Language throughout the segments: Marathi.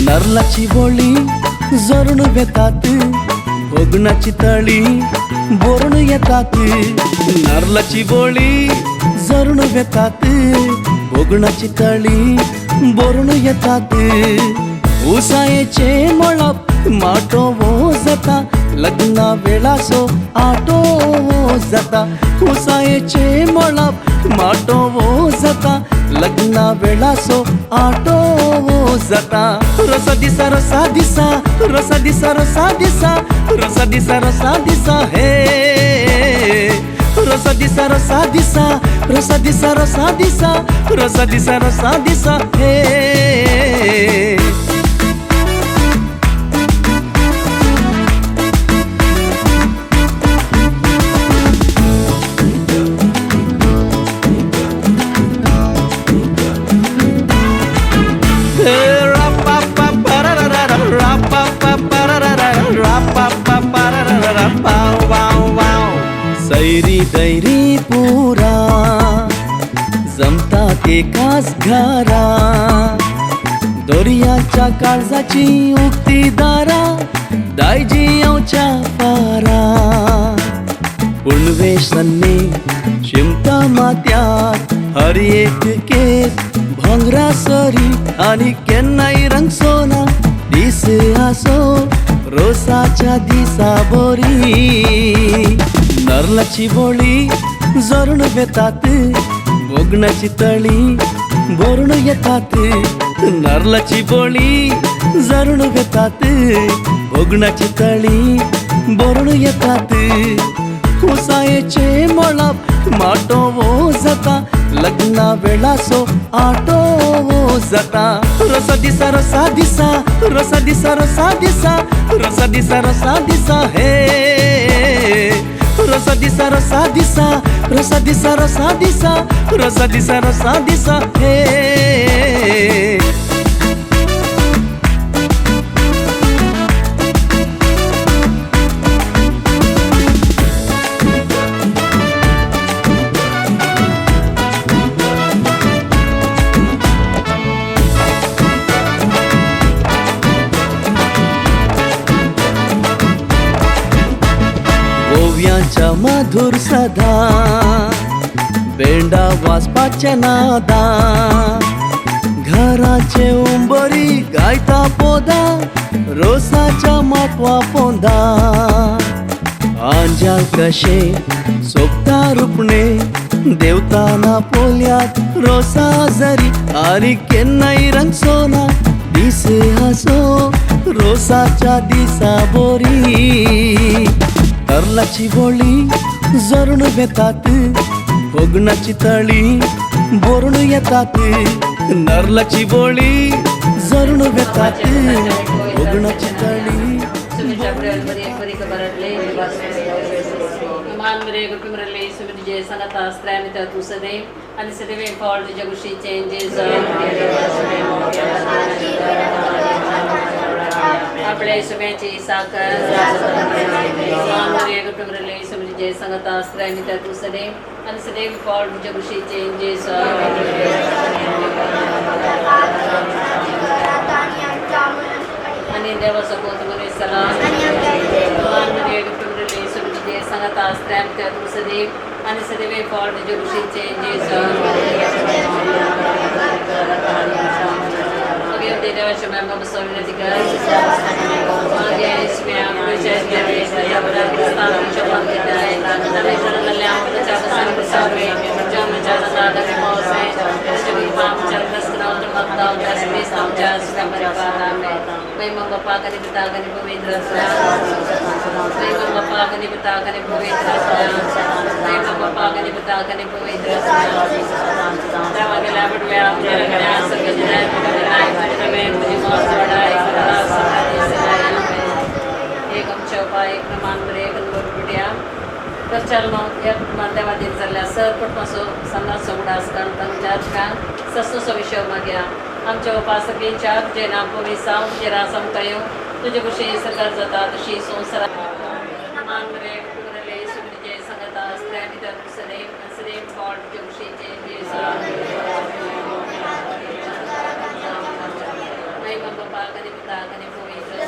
नरलाची बोळी जरून बेतात, भोगणाची तळी बोरून येतात. नरलाची बोळी जरून बेतात, भोगणाची तळी बोरून येतात. उसायेचे मळप माटो वो जाता, लग्ना वेळा सो आटो वो जाता. उसायेचे मळप माटो वो जाता, लग्ना वेळा सो आटो वो जाता. रसा दिसा रसा दिसा, रसा दिसा रसा दिसा, रसा दिसा रसा दिसा हे. रसा दिसा रसा दिसा, रसा दिसा रसा दिसा, रसा दिसा रसा दिसा हे. सैरी दैरी पुरा जमतात एकाच घरा, दर्याच्या काळजाची उक्ती दारा, दायजी येवच्या पारा. पुणवेशन्ने शिमता मात्यात हर एक केस भांगरा सरी, आणि केन्नाय रंग सोना दिस आसो रोसाच्या दिसा बोरी. नरलाची बोळी जरून बेतात, भोगणाची तळी बोरून येतात. नरलाची बोळी जरून बेतात, भोगणाची तळी बोरून येतात. उसायेचे मळप माटो वो जाता, लग्ना वेळा सो आटो वो जाता. रसा दिसा रसा दिसा, रसा दिसा रसा दिसा, रसा दिसा रसा दिसा हे. रसा दिसा रसा दिसा, रसा दिसा रसा दिसा, रसा दिसा रसा दिसा हे. ओव्याच्या मधुर सदा, बेंडा वाजपाच्या नादा, घराचे उंबरी गायता पोदा, रोसाच्या माटवा पोंदा. आंजाल कशे सोपता रुपणे, देवताना पोल्यात रोसा जरी, आणि केन्नाय रंग सोना दिस आसो रोसाच्या दिसा बोरी. नरलाची बोळी जरून बेतात, भोगणाची तळी बोरून येतात. नरलाची बोळी जरून बेतात, भोगणाची तळी. and so they were called Jagushi changes. आपल्या सगळ्यांची साखर मानवी कुटुंबले समजे संगत आश्रय त्या तू सदैव आणि सदैव फॉल जगुशीचे जे आणि देवाचा कोतमने सलाम मानवी कुटुंबले समजे संगत आश्रय त्या तू सदैव आणि सदैव फॉल जगुशीचे जे देवाच्या मॅम बसवण्याची गरज मागे स्मॅम विचारते स्थानांच्या पंक्तीत आहे नवीकरणल्या आमच्या बसवणे जमच्या दादाने मौसे जवी आमच्या रस्त्यावर मतदाव दसमीस आमच्या परिवारा में मैं बापा कने पिता कने पवित्र मैं बापा कने पिता कने पवित्र मैं बापा कने पिता कने पवित्र तेव्हा गेल्या बडव्या आपल्याकडे असं गेलं में मुझे मौत बढ़ाए एक चौपा एक प्रमाण पर एक नंबर बिटिया तर चलनो एक माध्यमातील चालल्या सर पटमासो समाज समुदास कारण तंचार का सस्तो सविषय माग्या आमच्या उपासकेच्या जे नाम पोलिसां जे रासम कयो तुझे कुशे सरकार जाता तशी संसार मान मरे कुरले सुनिजे संगता स्त्रेमी तर सदैव सदैव गॉड जे कुशेचे जे कने पिता कने पवित्र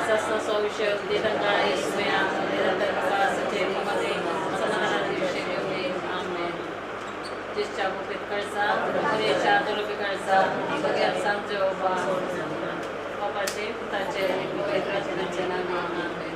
सस्ता विषय दिलंगा इसमें निरंतर प्रकाश से ममते समाधान विषय योगे आमेन जिस चाबू पे करसा और ये चादर पे करसा बगैर सांजो बाबा से पिता से पवित्र चना आमेन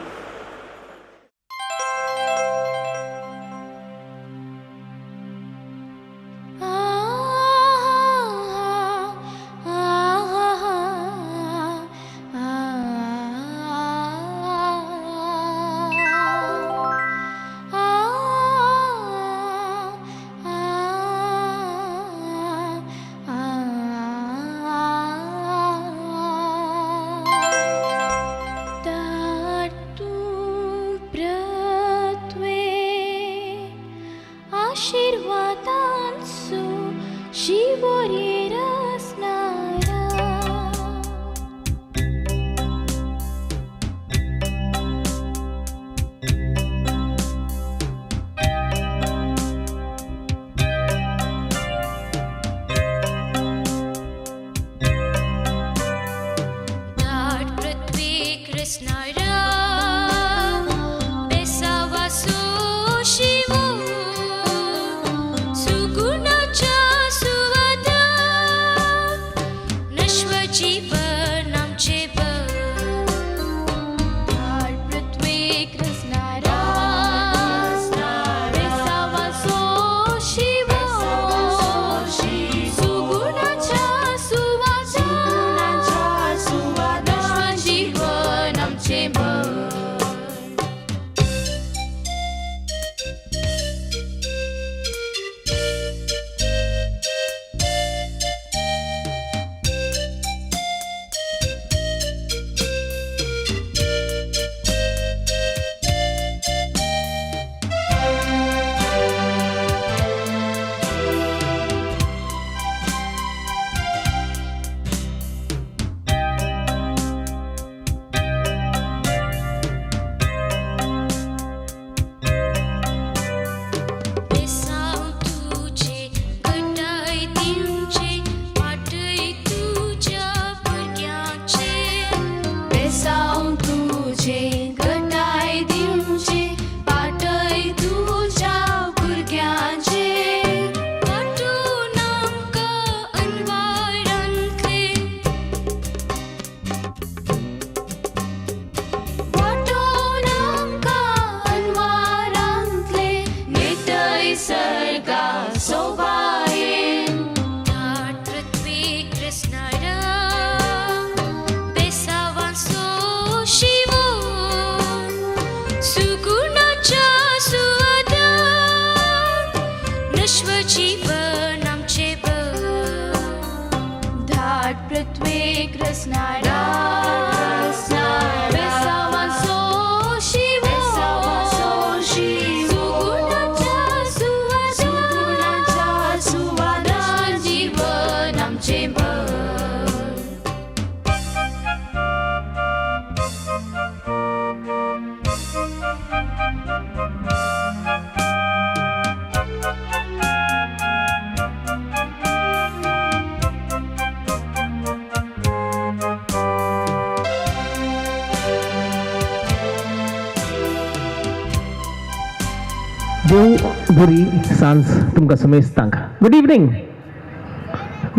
बरी सांज तुमकां समेस्तांक गुड इवनिंग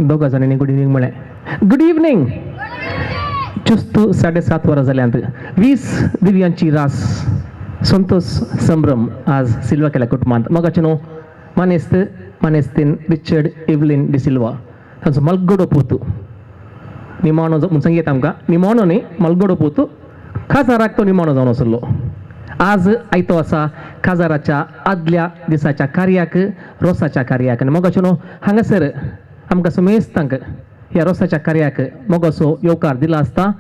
दोगा जाणांनी गुड इवनिंग म्हळें गुड इवनिंग चुस्त 7:30 वरां जाल्यांत 20 दिव्यांची रास संतोष संभ्रम आज सिल्वा केल्या कुटुंबांत मोगाचें न्हू मानेस्तीन रिचर्ड एवलिन डिसिल्वा तांचो मलगडो पोतू निमाणो म्हूण सांगीत आमकां निमाणो न्ही मलगडो पोतू खाजाराक तो निमाणो जावन आसलो आज आयतो आसा खाजाराच्या आदल्या दिसाच्या कार्याक रोसाच्या कार्याक आनी मोगाचें न्हू हांगासर आमकां समेस्तांक ह्या रोसाच्या कार्याक मोगाचो येवकार दिला आसता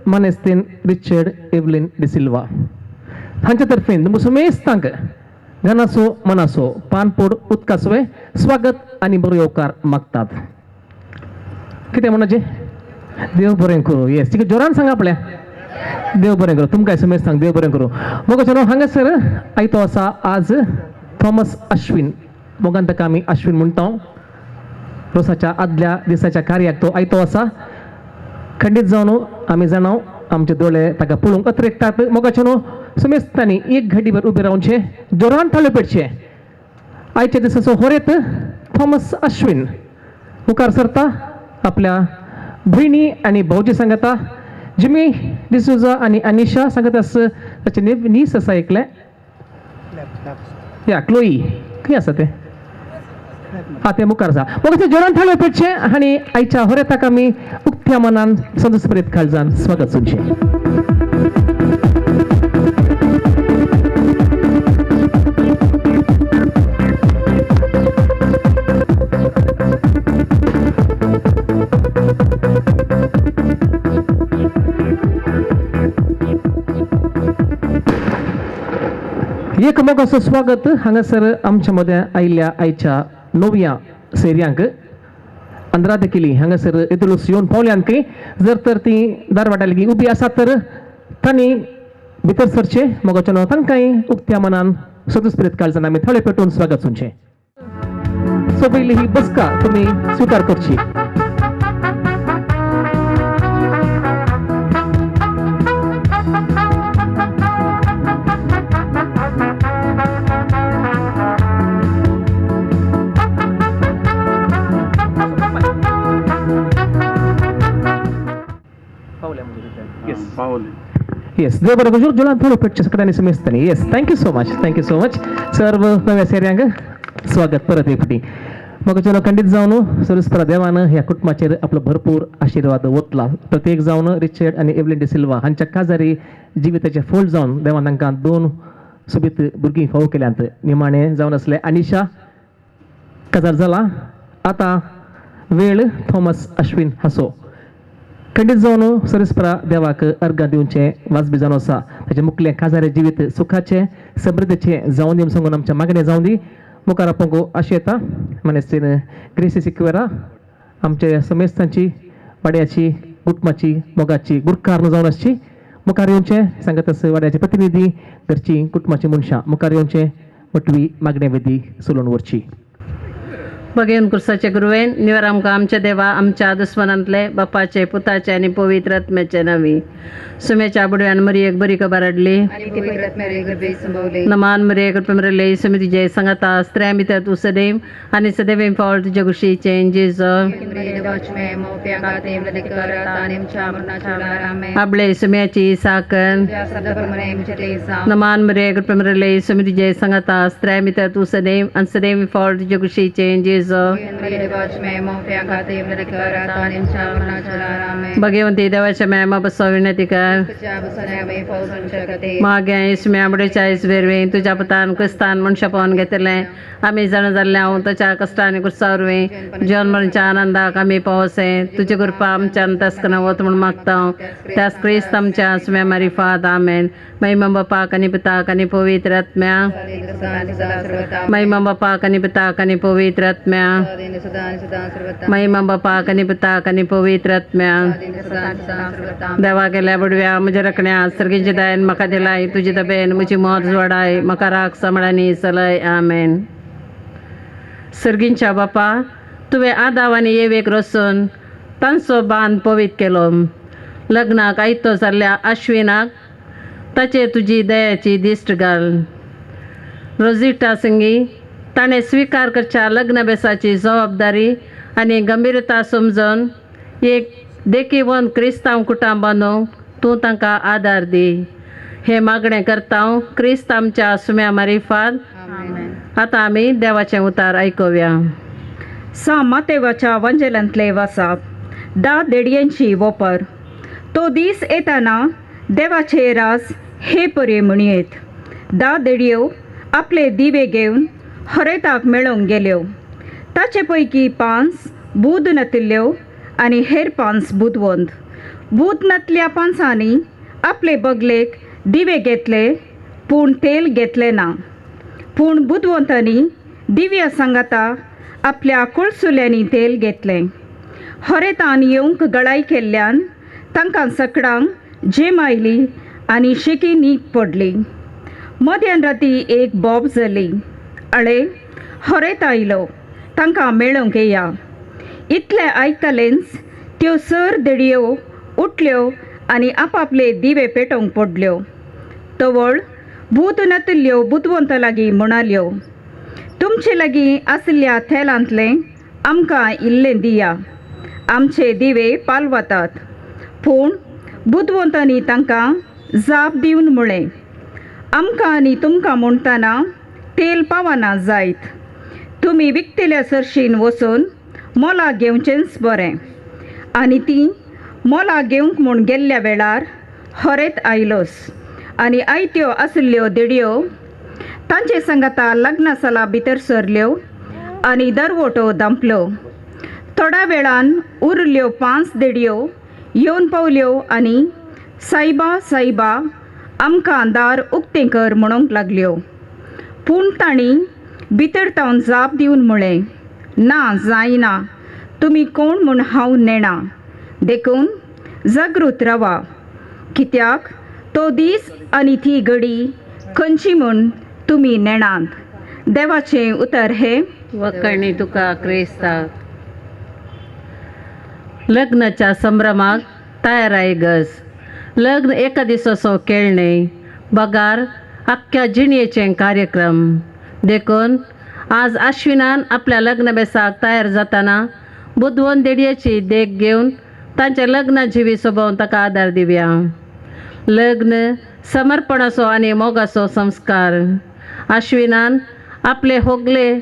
मानेस्तीन रिचर्ड एवलिन डिसिल्वा हांचे तर्फेन तुमकां समेस्तांक घनासो मनासो पानपोड उदकासोय स्वागत आनी बरो येवकार मागतात कितें म्हणचे देव बरें करूं येस ठीक जोरान सांगा आपल्या देव बरें करूं तुमकां एसएमएस सांग देव बरें करूं मोगाचें न्हू हांगासर आयतो आसा आज थॉमस अश्विन मोगान ताका आमी अश्विन म्हणटा रोसाच्या आदल्या दिसाच्या कार्याक तो आयतो आसा खंडीत जावन आमी जाणाव आमचे दोळे ताका पळोवंक अत्रेकतात मोगाचें न्हू समेस्तांनी एक घडीभर उबे रावचे जोरान थाळे पेटचे आयच्या दिसाचो होरेत थॉमस अश्विन मुखार सरता आपल्या भयणी आनी भाऊजी सांगता जिमी डिसुजा आनी अनिशा सांगत आस ताचे नीस आसा एकले या क्लोई खंय आसा ते ते मुखार आसा मोगाचें जोरान थाळे पेटचे आनी आयच्या होरेताक आमी उक्त्या मनान संतोषप्रीत काळजान स्वागत सुनचें एक मोगाचो स्वागत हांगासर आमच्या मदें आयिल्ल्या आयच्या 9व्या सेर्यांक अंद्राद केली हांगासर येतलूच येवन पावल्यांकय जर तर ती दारवाटा लेगीत उबी आसात तर तांणी भितर सरचे मोगाचें न्हू तांकांय उक्त्या मनान संतोषप्रीत काळजान आमी थळे पेटोवन स्वागत सुनचें सो पयली ही बसका तुमी स्विकार करची येस देव बरें करूं जोरान थोडं पेटचे सगळ्यांनी समेस्तांनी येस थँक्यू सो मच सर्व नव्या सेर्यांक स्वागत परत एक फावटी म्हाका चलो खंडीत जावन सरस्परा देवान ह्या कुटुंबाचेर आपलो भरपूर आशिर्वाद ओतला प्रत्येक जावन रिचर्ड आनी एवलिन डिसिल्वा हांच्या काजारी जिविताचे फळ जावन देवान तांकां 2 सोबीत भुरगीं फावो केल्यांत निमाणें जावन आसले अनिशा काजार जाला आतां वेळ थॉमस अश्विन हासो खंडीत जावन सरस्परा देवाक अर्घ दिवचे वाजबी जावन आसा ताचे मुखलें काजारे जिवीत सुखाचे समृद्धीचे जावन दी सांगून आमच्या मागणें जावन दी मुखार आपोवंक आशा येता मानेस्तीन ग्रेसी सिक्वेरा आमच्या समेस्तांची वाड्याची कुटुंबाची मोगाची गुरकार जावन आसची मुखार येवचे सांगत आस वाड्याचे प्रतिनिधी घरची कुटुंबाची मनशां मुखार येवचे वटवी मागणे विधी सोलून व्हरची भगेन कुर्साचे गुरुवेन निवर आमकां आमचे देवा आमच्या दुस्मनांतले बापाचे पुताचे आनी पवित्र आत्म्याचे नावी सुमेच्या बुडव्यान मरी एक बरी खबर हाडली नमान मरे कृपे सुमी तुजे सांगता स्त्र्यां भितर तूं सदैव आनी सदैव फावळ तुजे कुशीचे जेज आपले सुम्याची साकन नमान मरे कृपे सुमी तुजे सांगता स्त्र्यां भितर तूं सदैव आनी सदैव फावळ तुजे कुशीचे जेज भगवंती देवाच्या मेळमा बसो विनंती कर मागे इसम्या बुडेच्या वेरवे तुझ्या पुतान क्रिस्तान मनशा पावन घेतले आमी जाण जाल्ले हांव तुज्या कश्टांनी कुर्सावरवे जीवन मरणच्या आनंदाक आमी पावसे तुजी कृपा आमच्यान तस्कन वत म्हूण मागता त्याच क्रिस्त आमच्या सुम्या मारिफात आमेन महिमा बापाक आनी पिताक आनी पवित्र आत्म्या महिमा बापाक आनी पिताक आनी पवित्र आत्म्या महिमा बापाक आनी पिताक आनी पवित्र आत्म्या देवा गेल्या बुडव्या म्हज्या रखण्या सर्गींची दायन म्हाका दिलाय तुजी दबेन म्हजी मोत जोडाय म्हाका राख सांबाळांनी चलय आमेन सर्गींच्या बापा तुवें आदाव आनी येवेक रचून तांचो बांद पवित केलो लग्नाक आयतो जाल्ल्या अश्विनाक ताचेर तुजी दयाची दिश्ट घाल रोजिटा सिंगी ताणें स्विकार करच्या लग्न बेसाची जबाबदारी आनी गंभीरता समजून एक देखीवन क्रिस्तांव कुटुंब बांदूंक तूं तांकां आदार दी. हे मागणें करता क्रिस्त आमच्या सुम्या मारिफात. आतां आमी देवाचें उतार आयकुया. मातेवाच्या वंजेलांतले वासाप 10 देडयांची वोपर. तो दीस येताना देवाचे रास हे परे म्हणयेत. 10 देडयो आपले दिवे घेवन हरेताक मेळोवंक गेल्यो. ताचे पैकी 5 बूद नतिल्ल्यो आनी हेर 5 बुदवंत. बूद नतल्या 5 आपले बगलेक दिवे घेतले पूण तेल घेतले ना. पूण बुदवंतांनी दिव्या सांगाता आपल्या कुळसुल्यांनी तेल घेतलें. हरेतान येवंक गळाई केल्ल्यान तांकां सकाळांक झेम आयली आनी शेकी न्हीद पडली. मध्यान राती एक बोब जाली. अळे हरेत आयलो तांकां मेळोवंक येया. इतलें आयकलेंच त्यो सर देडयो उठल्यो आनी आपआपले दिवे पेटोवंक पडल्यो. तवळ बूद नतिल्ल्यो बुदवंता लागीं म्हणाल्यो, तुमचे लागीं आसल्या तेलांतलें आमकां इल्लें दिया. आमचे दिवे पालवतात. पूण बुदवंतांनी तांकां जाप दिवन म्हळें, आमकां आनी तुमकां म्हणटाना तेल पावना जायत. तुमी विकतेल्या सरशीन वचून मोला घेवचेंच बरें. आनी ती मोला घेवंक म्हूण गेल्ल्या वेळार हरेत आयलोस. आनी आयत्यो आसल्ल्यो देडयो तांचे सांगाता लग्ना साला भितर सरल्यो आनी दरवटो दांपलो. थोड्या वेळान उरल्यो 5 देडयो येवन पावल्यो आनी सायबा सायबा आमकां दार उक्तें कर म्हणूंक लागल्यो. पूण तांणी भितर तावन जाप दिवन म्हळें, ना जायना. तुमी कोण म्हूण हांव नेणा. देखून जागृत रावा, कित्याक तो दीस आनी ती घडी खंयची म्हूण तुमी नेणात. देवाचें उतर हे. वखणी तुका क्रिस्ता. लग्नाच्या संभ्रमाक तयाराय गज. लग्न एका दिसाचो खेळ न्हय, बगार आख्ख्या जिणयेचें कार्यक्रम. देखून आज आश्विनान आपल्या लग्न बेसाक तयार जाताना बुदवंत देडयेची देख घेवन तांचे लग्न जिवी सोबोवन ताका आदार दिवया. लग्न समर्पणाचो आनी मोगाचो संस्कार. आश्विनान आपले होगले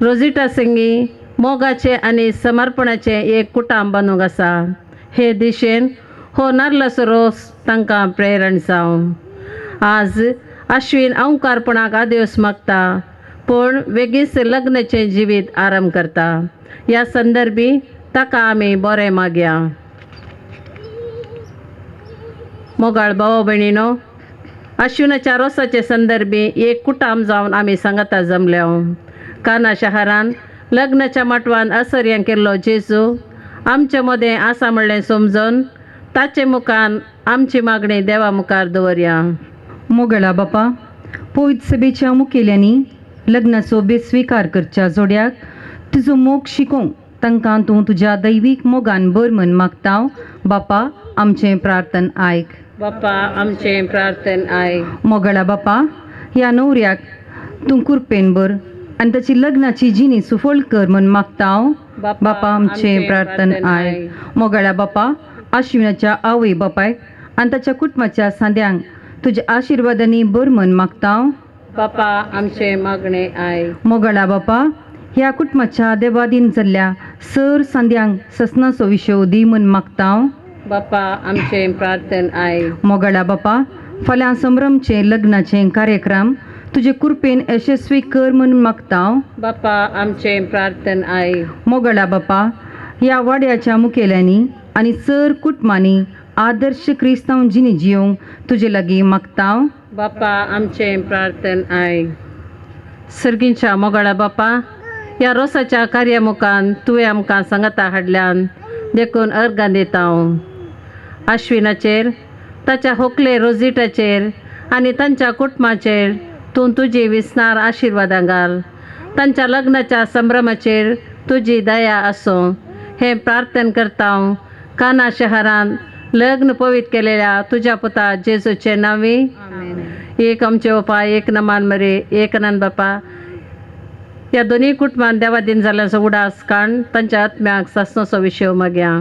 रोजिटा सिंगी मोगाचे आनी समर्पणाचे एक कुटुंब बांदूंक आसा. हे दिशेन हो नाल्लाचो रोस तांकां प्रेरण जावं. आज आश्विन अवंकारपणाक आदेस मागता पूण वेगीच लग्नाचें जिवीत आरंभ करता. ह्या संदर्भी ताका आमी बरें मागया. मोगाळ भाव भयणीनो, आश्विनाच्या रोसाचे संदर्भी एक कुटुंब जावन आमी सांगाता जमल्या. काना शहरान लग्नाच्या माटवान आसर्यां केल्लो जेजू आमचे मदें आसा म्हणलें समजून ताचे मुखान आमची मागणी देवा मुखार दवरया. मोगळा बापा, पवित्र सभेच्या मुखेल्यांनी लग्नाचो बेस्वीकार करच्या जोड्याक तुजो मोग शिकोवंक तांकां तूं तुज्या दैवीक मोगान बर म्हण मागता. बापा, आमचें प्रार्थन आयक. बापा, आमचें प्रार्थन आयक. मोगळा बापा, ह्या नवऱ्याक तूं कुरपेन बर आनी ताची लग्नाची जिणी सुफळ कर म्हण मागता. बापा, आमचें प्रार्थन आयक. मोगळा बापा, आश्विनाच्या आवय बापायक आनी ताच्या कुटुंबाच्या सांद्यांक तुज्या आशिर्वादांनी बर म्हण मागता. बापा, आमचे मागणे आयक. मोगळा बापा, ह्या कुटुंबाच्या देवादीन जाल्ल्या सर सांद्यांक ससनाचो विशय दी म्हण मागता. बापा, आमचें प्रार्थन आयक. मोगळा बापा, फाल्यां संभ्रमचें लग्नाचें कार्यक्रम तुजे कुरपेन यशस्वी कर म्हण मागता. बापा, आमचें प्रार्थन आयक. मोगळा बापा, ह्या वाड्याच्या मुखेल्यांनी आनी सर कुटुंबांनी आदर्श क्रिस्तांव जिणी जियोंक तुजे लागीं मागता. बापा, आमचें प्रार्थन आयक. सर्गींच्या मोगळा बापा, ह्या रोसाच्या कार्यामुखान तुवें आमकां सांगाता हाडल्यान देखून अर्गां दिता. आश्विनाचेर, ताच्या होकले रोजिटाचेर आनी तांच्या कुटुंबाचेर तूं तुजी विस्नार आशिर्वादां घाल. तांच्या लग्नाच्या संभ्रमाचेर तुजी दया आसूं हें प्रार्थन करता. काना शहरान लग्न पवित्र केलेल्या तुज्या पुता जेजूचे नांवी. एक आमचे ओपा एक नमान मरे एक आनंद बापा ह्या दोनी कुटुंबान देवा दिन जाल्ल्याचो उडास काण तांच्या आत्म्याक सासनोचो विशय मागया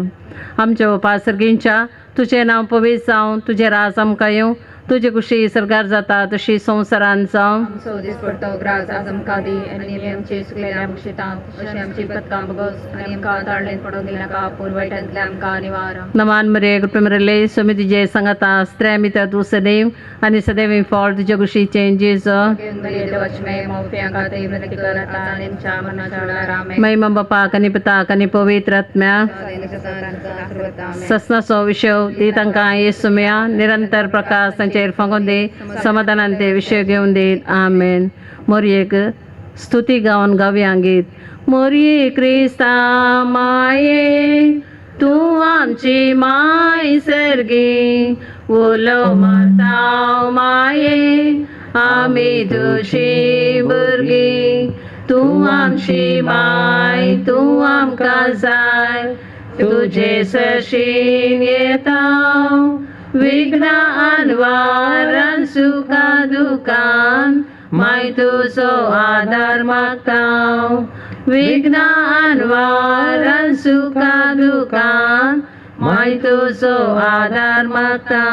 आमचे ओपा सर्गींच्या तुजें नांव पवित्र जावं तुजें राज आमकां येवं तुजी कुशी सरगार जाता तशी संवसारान जावं आमचो दीस पडतो ग्रास आज आमकां दी आनी आमची सुकलेल्या मुक्षितांत तशें आमची पदकां बगस आनी आमकां ताळलेन पडोवंक दिना का पूण वायटांतल्यान आमकां निवार नमान मरे गुपमरले सोमी तुजे सांगाता स्त्रे मिता तूं सदैव आनी सदैव फॉल तुजे कुशीचे जेज वचमे मौप्यांका ते विनंती करता आनी आमच्या मनाच्या रामे महिमा बापा कनी पिता कनी पवित्र आत्म्या ससनाचो विशय ती तांकां येसू मेळा निरंतर प्रकाश तांचेर फांगोन दे समाधानान ते विशय घेवन देत आमेन मोरयेक स्तुती गावन गावया गीत मोरये क्रिस्ता माये तूं आमची माय सर्गी उलो मारता माये आमी तुजी भुरगीं तूं आमची माय तूं आमकां जाय तुजे सरशीन येता विघ्ना आनवारान सुखा दुकान माय तुजो आदार मागता विघ्ना आनवारान सुखा दुकान माय तुजो आदार मागता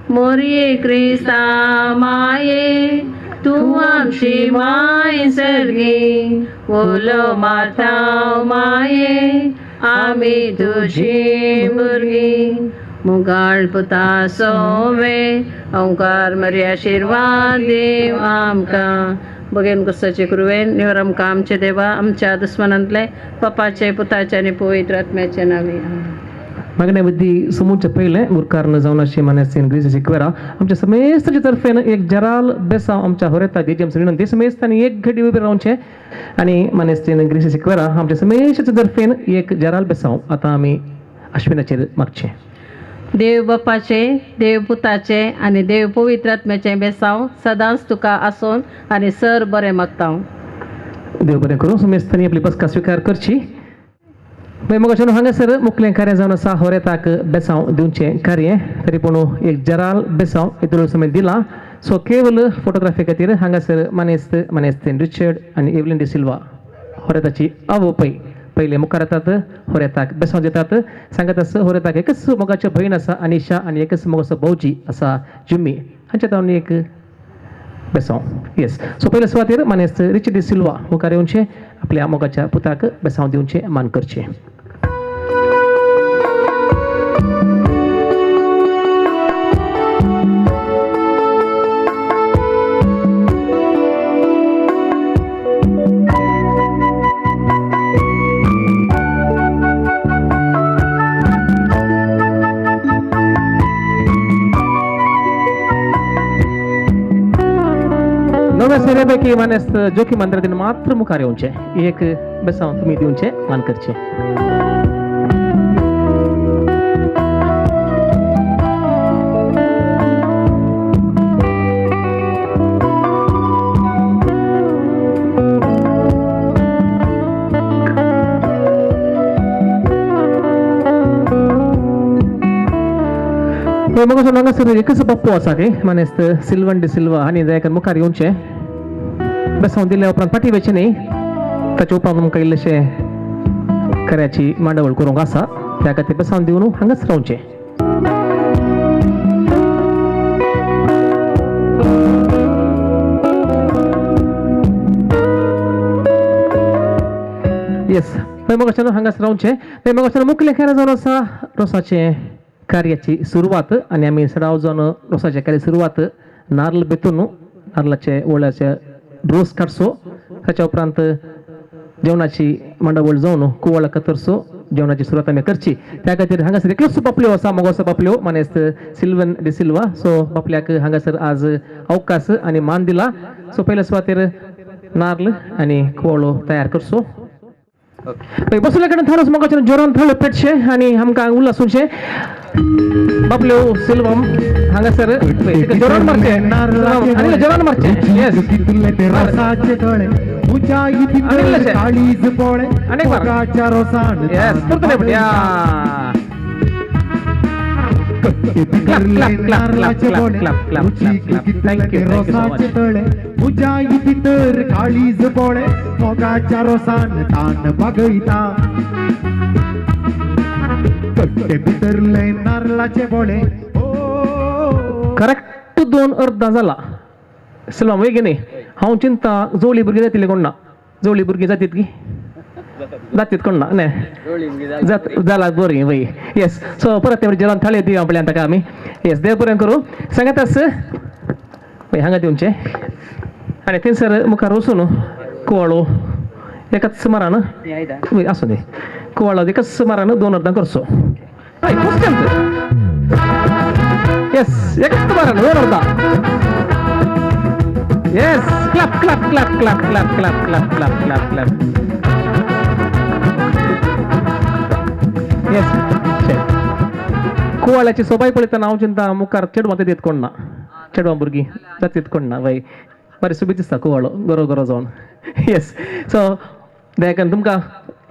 मोरये क्रिस्ता माये तूं आमची माय सर्गी उलो मारता माये आमी तुजी भुरगीं मुगाळ पुता सोवे ओंकार मरे आशिर्वाद देव आमकां बगेन कुसाचे कुरवेन निवर आमकां आमचे देवा आमच्या दुस्मनांतले पप्पाचे पुताचे आनी पवित्र आत्म्याचे नावे मागण्या विधी समूहच्या पहिले मुरकारनं जाऊन अशी मान्यासीन ग्रीसी क्वेरा आमच्या समेस्ताच्या तर्फेन एक जराल बेसाव आमच्या होरेता जी आमची विनंती समेस्तानी एक घडी उभी रावचे आणि मान्यासीन ग्रीसी क्वेरा आमच्या समेस्ताच्या तर्फेन एक जराल बेसाव आता आम्ही अश्विनाचेर मागचे देव बापाचे देव पुताचे आनी देव पवित्र आत्म्याचे बेसाव सदांच तुका आसून आनी सर बरें मागता देव बरें करूं समेस्तांनी आपली बसका स्वीकार करची मग अशा हांगासर मुखलें कार्य जावन आसा होरेताक बेसांव दिवचें कार्य तरी पूण एक जराल बेसांव इतलो समय दिला सो केवल फोटोग्राफी खातीर हांगासर मानेस्तेन रिचर्ड आनी एवलिन डी सिल्वा होरेताची आवय पहिले मुखार येतात होरेताक बेसांव दितात सांगत आसा होरेताक एकच मोगाची भयण आसा अनिशा आनी एकच मोगाचो भौजी आसा जुम्मी हांच्या तावनी एक बेसांव येस सो पयले सुवातेर मानेस्त रिचर्ड डी सिल्वा मुखार येवचे आपल्या मोगाच्या पुताक बेसांव दिवचे मान करचे नव्या सेरेपैकी मानेस्त जोखीम मंदिरात मात्र मुखार येवचे एक बेसांव तुमी दिवचे मान करचे मग हांगासर एकच बाप्पू आसा की मानेस्त सिल्वन डी सिल्वा आनी दयाकर मुखार येवचे बेसांव दिल्या उपरांत फाटी वेचे न्ही ताचे उपरांत आमकां इल्लेशे कार्याची मांडावळ करूंक आसा त्या खातीर बेसांव दिवन हांगाच रावचे येस मग अशा हांगाच रावचे मग अशा मुखेल खेळ जावन आसा रोसाचे कार्याची सुरवात आणि आम्ही सडाव जावन रोसाच्या कार्य सुरवात नारळ बेतून नारळाचे ओळ्याचे रोस काडसो ताच्या उपरांत जेवणाची मांडावळ जावन कुवाळा कतरसो जेवणाची सुरवात आमी करची त्या खातीर हांगासर एकलोच बापल्यो आसा मोगोसो बापल्यो मानेस्त सिल्वन डी सिल्वा सो बापल्याक हांगासर आज अवकाश आनी मान दिला सो पयल्या सुवातेर नारळ आनी कुवाळो तयार करसो बसले कडेन थारोस मोगाचे जोरान थाळो पेटचे आनी आमकां उल्हासूचे बापल्यो सिल्वम हांगासर जोरान मारचे आनी जोरान मारचे यस रसाचे थळे उंचाई भितर काळीज पोळे अनेक बार मोगाच्या रोसाण यस करतले बट या कट्टे बिथरले नारळाचे बोळे उची कितले रोसाचे तळे उजाई भितर काळीज बोळे मोगाच्या रोसान तान बगैता कट्टे बिथरले नारळाचे बोळे करेक्ट 2 अर्धा जाला सलमा वय की नाही हांव चिंता जोळी भुरगीं जातली कोण ना जोळी भुरगीं जातीत की जातीत कोण ना नाही जाला बरी वय येस सो परत ते जेवण थाळी दिवं आपल्या ताका आमी येस देव बरें करूं सांगात आस वय हांगा दिवचे आनी थंयसर मुखार वचून कुवाळो एकाच सुमारान वय आसूं दे कुवाळो एकाच सुमारान 2 अर्दां करचो हय येस एकाच सुमारान 2 अर्दां yes clap clap clap clap clap clap clap clap clap clap yes कुवाळ्याची सोबाय पळयतना हांव चिंता मुखार चेडवां देत कोण ना चेडवां भुरगीं जातीत कोण ना वय बरें सुबीत दिसता कुवाळो गरो गरो जावन येस सो दयाकन तुमकां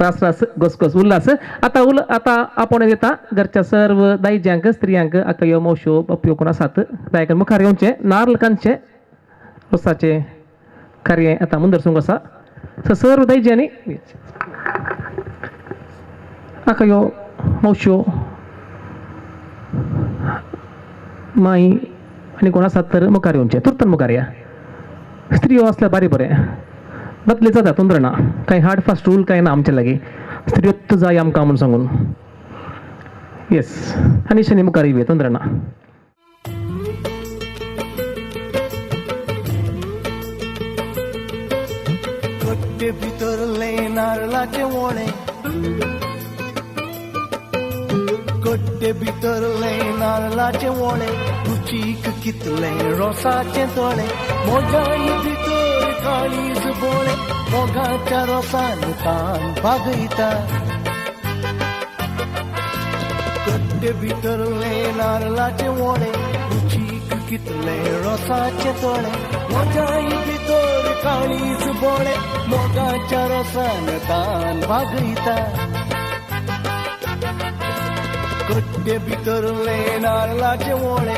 रास रास घोस उल्हास आतां आपोण येता घरच्या सर्व दायजांक स्त्रियांक आकयो मौश्यो बापयो कोण आसात दयाकन मुखार येवचें नारळ कांदचें रोसाचे कार्य आता मुंदरसूंक आसा सो सर्व दायजांनी आकयो मौश्यो माई आनी कोण आसात तर मुखार येवचें तुर्तन मुखार या स्त्रियो आसल्यार बारी बरें बदले जाता तोंदर ना कांय हार्ड फास्ट रूल कांय ना आमचे लागीं स्त्रियोत्त जाय आमकां म्हूण सांगून येस आनी शनी मुखार येवया तोंदर ना कट्टे भितरले नारळाचे वोळे कट्टे भितरले नारळाचे वोळे रुचीक कितले रोसाचे तळे मोजाई भितर काळीज बोळे मोगाच्या रोसान तान भागयता कट्टे भितरले नारळाचे वोळे रुचीक कितले रोसाचे तळे मोजाई भितर काळीज बोळे मोगाच्या रोसान तान भागयता कट्टे भितरले नारळाचे वोळे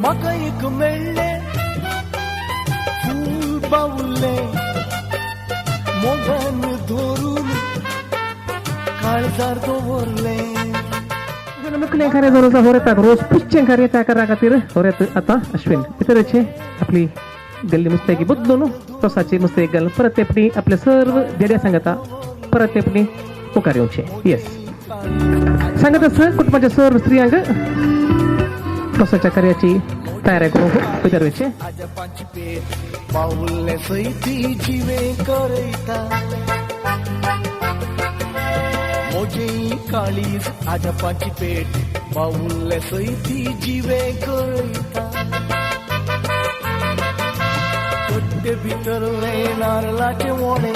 म्हाका एक मेळ्ळे फूल बावुल्ले मोगान धरून काळजार दवरले मुखलें कार्य जावन आसा होरेताक रोज पुश्चें कार्य त्या करा खातीर होरेत आतां अश्विन भितरचे आपली गल्ली मुस्तेगी बदलून रोसाची मुस्तेग घालून परत तेपणी आपले सर्व देड्या सांगता परत तेपणी मुखार येवचें येस सांगत आसा कुटुंबाच्या सर्व स्त्रियांक रोसाच्या कार्याची तयारी करून भितर वयचे आजपाची पेट बावुल्ले सैती जिवे करयता मोजेई काळीज आजपाची पेट बावुल्ले सैती जिवे करयता कट्टे भितरले नारळाचे वोळे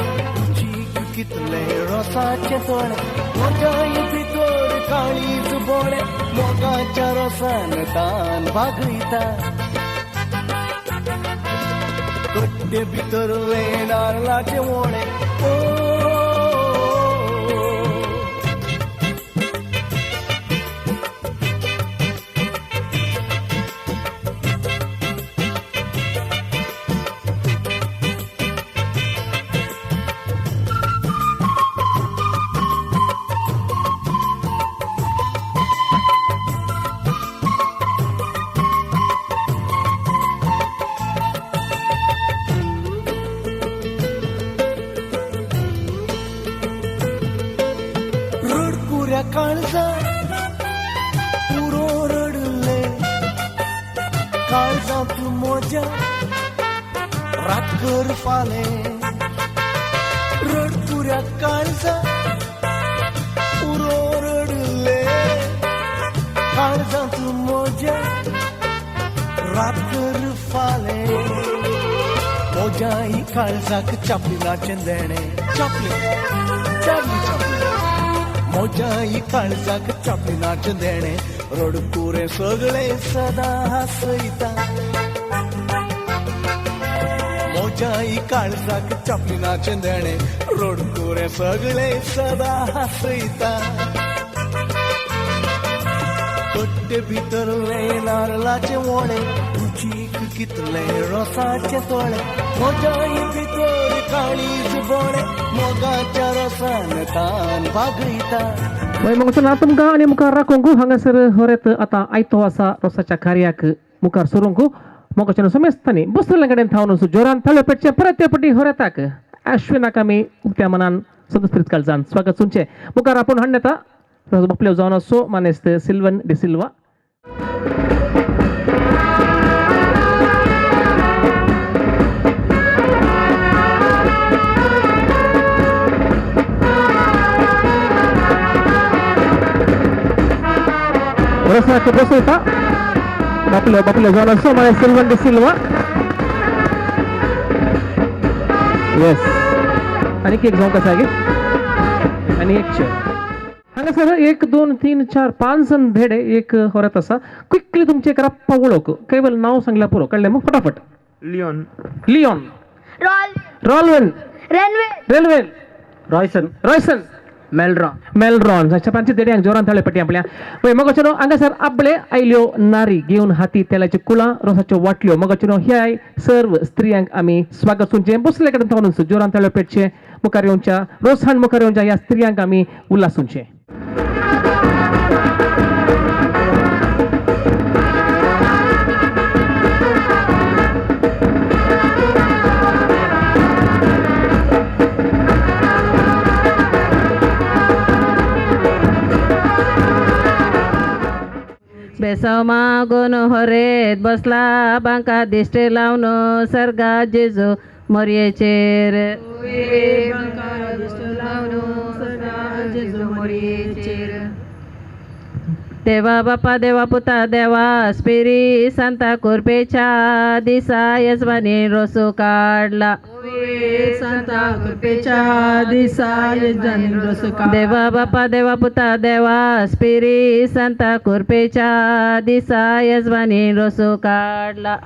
चीक कितले रोसाचे तळे मोजाई भितर काळीज बोळे मोगाच्या रोसान तान भागयता कट्टे भितरले नारळाचे वोळे काळजा पुरो रडले काळजात मोजा रातकर फाले रडपुऱ्या काळजा उरो रडले काळजात मोजा रातकर फाले मोजाई काळजाक चापलीनाचे देणे चापली चापली चापली मोजाई काळजाक चापलीनाचे देणे रडपुरे सगळे सदा हसयता मोजाई काळजाक चापलीनाचे देणे रडपुरे सगळे सदा हसयता कट्टे भितरले नारळाचे वोणे रुचीक कितले रसाचे तोळे मोजाई भितर काळीज बोळे मोगाच्या रसान तान भागयता वय मग चला तुमका आणि मुखार राखूंक हांगासर होरेत आता आयतो आसा रोसाच्या कार्याक मुखार सरूंक मोगाच्या समेस्तानी बसलेल्या कडेन थावन जोरान थाळ्यो पेटचे परत ते पटी होरेताक अश्विनाक आमी उक्त्या मनान सदस्त्रीत काळजान स्वागत सुनचे मुखार आपण हाडनेता बापले जावन असो मानेस्त सिल्वन डि सिल्वा रोसाक बसयता बापले जावन असो माने सिल्वन डि सिल्वा येस आणि एक जाऊन कसा गे आणि एक चेर हांगासर 1 2 3 4 5 जण धेडे एक होरत असा क्विकली तुमचे एक रप्पा वळख केवळ नाव सांगल्या पुरो कळले मग फटाफट लिओन लिओन रॉलवन रेल्वेन रॉयसन मेलरॉन जाच्या पांची देड्यांक जोरान थाळे पटी आपल्या पळय मग चलो हांगासर आपले आयल्यो नारी घेवन हाती तेलाचे कुळां रोसाच्यो वाटल्यो मग चलो ह्या सर्व स्त्रियांक आमी स्वागत सुनचे बसले कडेन थावन जोरान थाळे पेटचे मुखार येवच्या रोसान मुखार येवच्या ह्या स्त्रियांक आमी उल्हास सुनचे बेसाव मागून हरेत बसला बांका दिश्टे लावन सर्गा जेजू मोरयेचेर देवा बापा देवा पुता देवा स्पिरी सांता कुरपेच्या दिसा येजमानी रोसो काढला सांता कृपेच्या दिसा यजमानी रोसो देवा बापा देवा पुता देवा स्पिरी सांता कुरपेच्या दिसा यजमानी रोसो काढला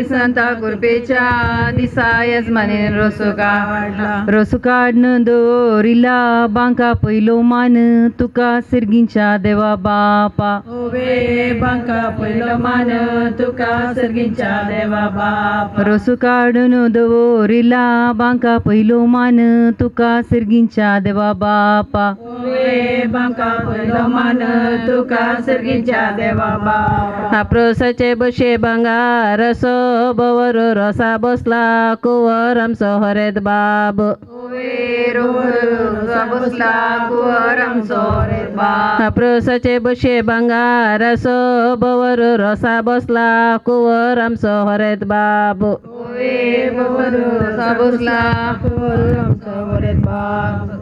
सांता कृपेच्या दिसा यजमानी रोसो काढला रोसो काढन दोरिला बांका पयलो मान तुका सिरगींच्या देवा बापा ओवे बांका पयलो मान तुका सर्गींच्या देवा बाप रोसो काढून दवरिला बांका पयलो मान तुका सिरगींच्या देवा बापा ओवे बांका पयलो मान तुका सर्गींच्या देवा बाप आप्रोसाचे बशे भांगार असो बवर रोसा बसला कुंवर आमचो हरेत बाब ओवे रोसा बसला कुंवर आमचो हरेत बाप आप्रोसाचे बशे भांगार असो बवर रोसा बसला कुंवर आमचो हरेत बाब ओवे बवर रोसा बसला कुंवर आमचो हरेत बाप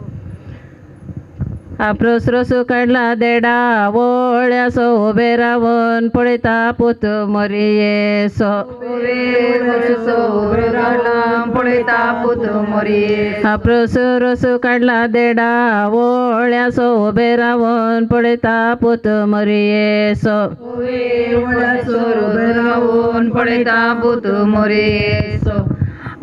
आप्रोस रोसो काढला देडा वळ्यासो उबे रावन पळयता पुत मोरयेसो पळयता पुत मोरये आप्रोस रोसो काढला देडा वळ्यासो उबे रावन पळयता पुत मोरयेसो रावून पळयता पुत मोरयेसो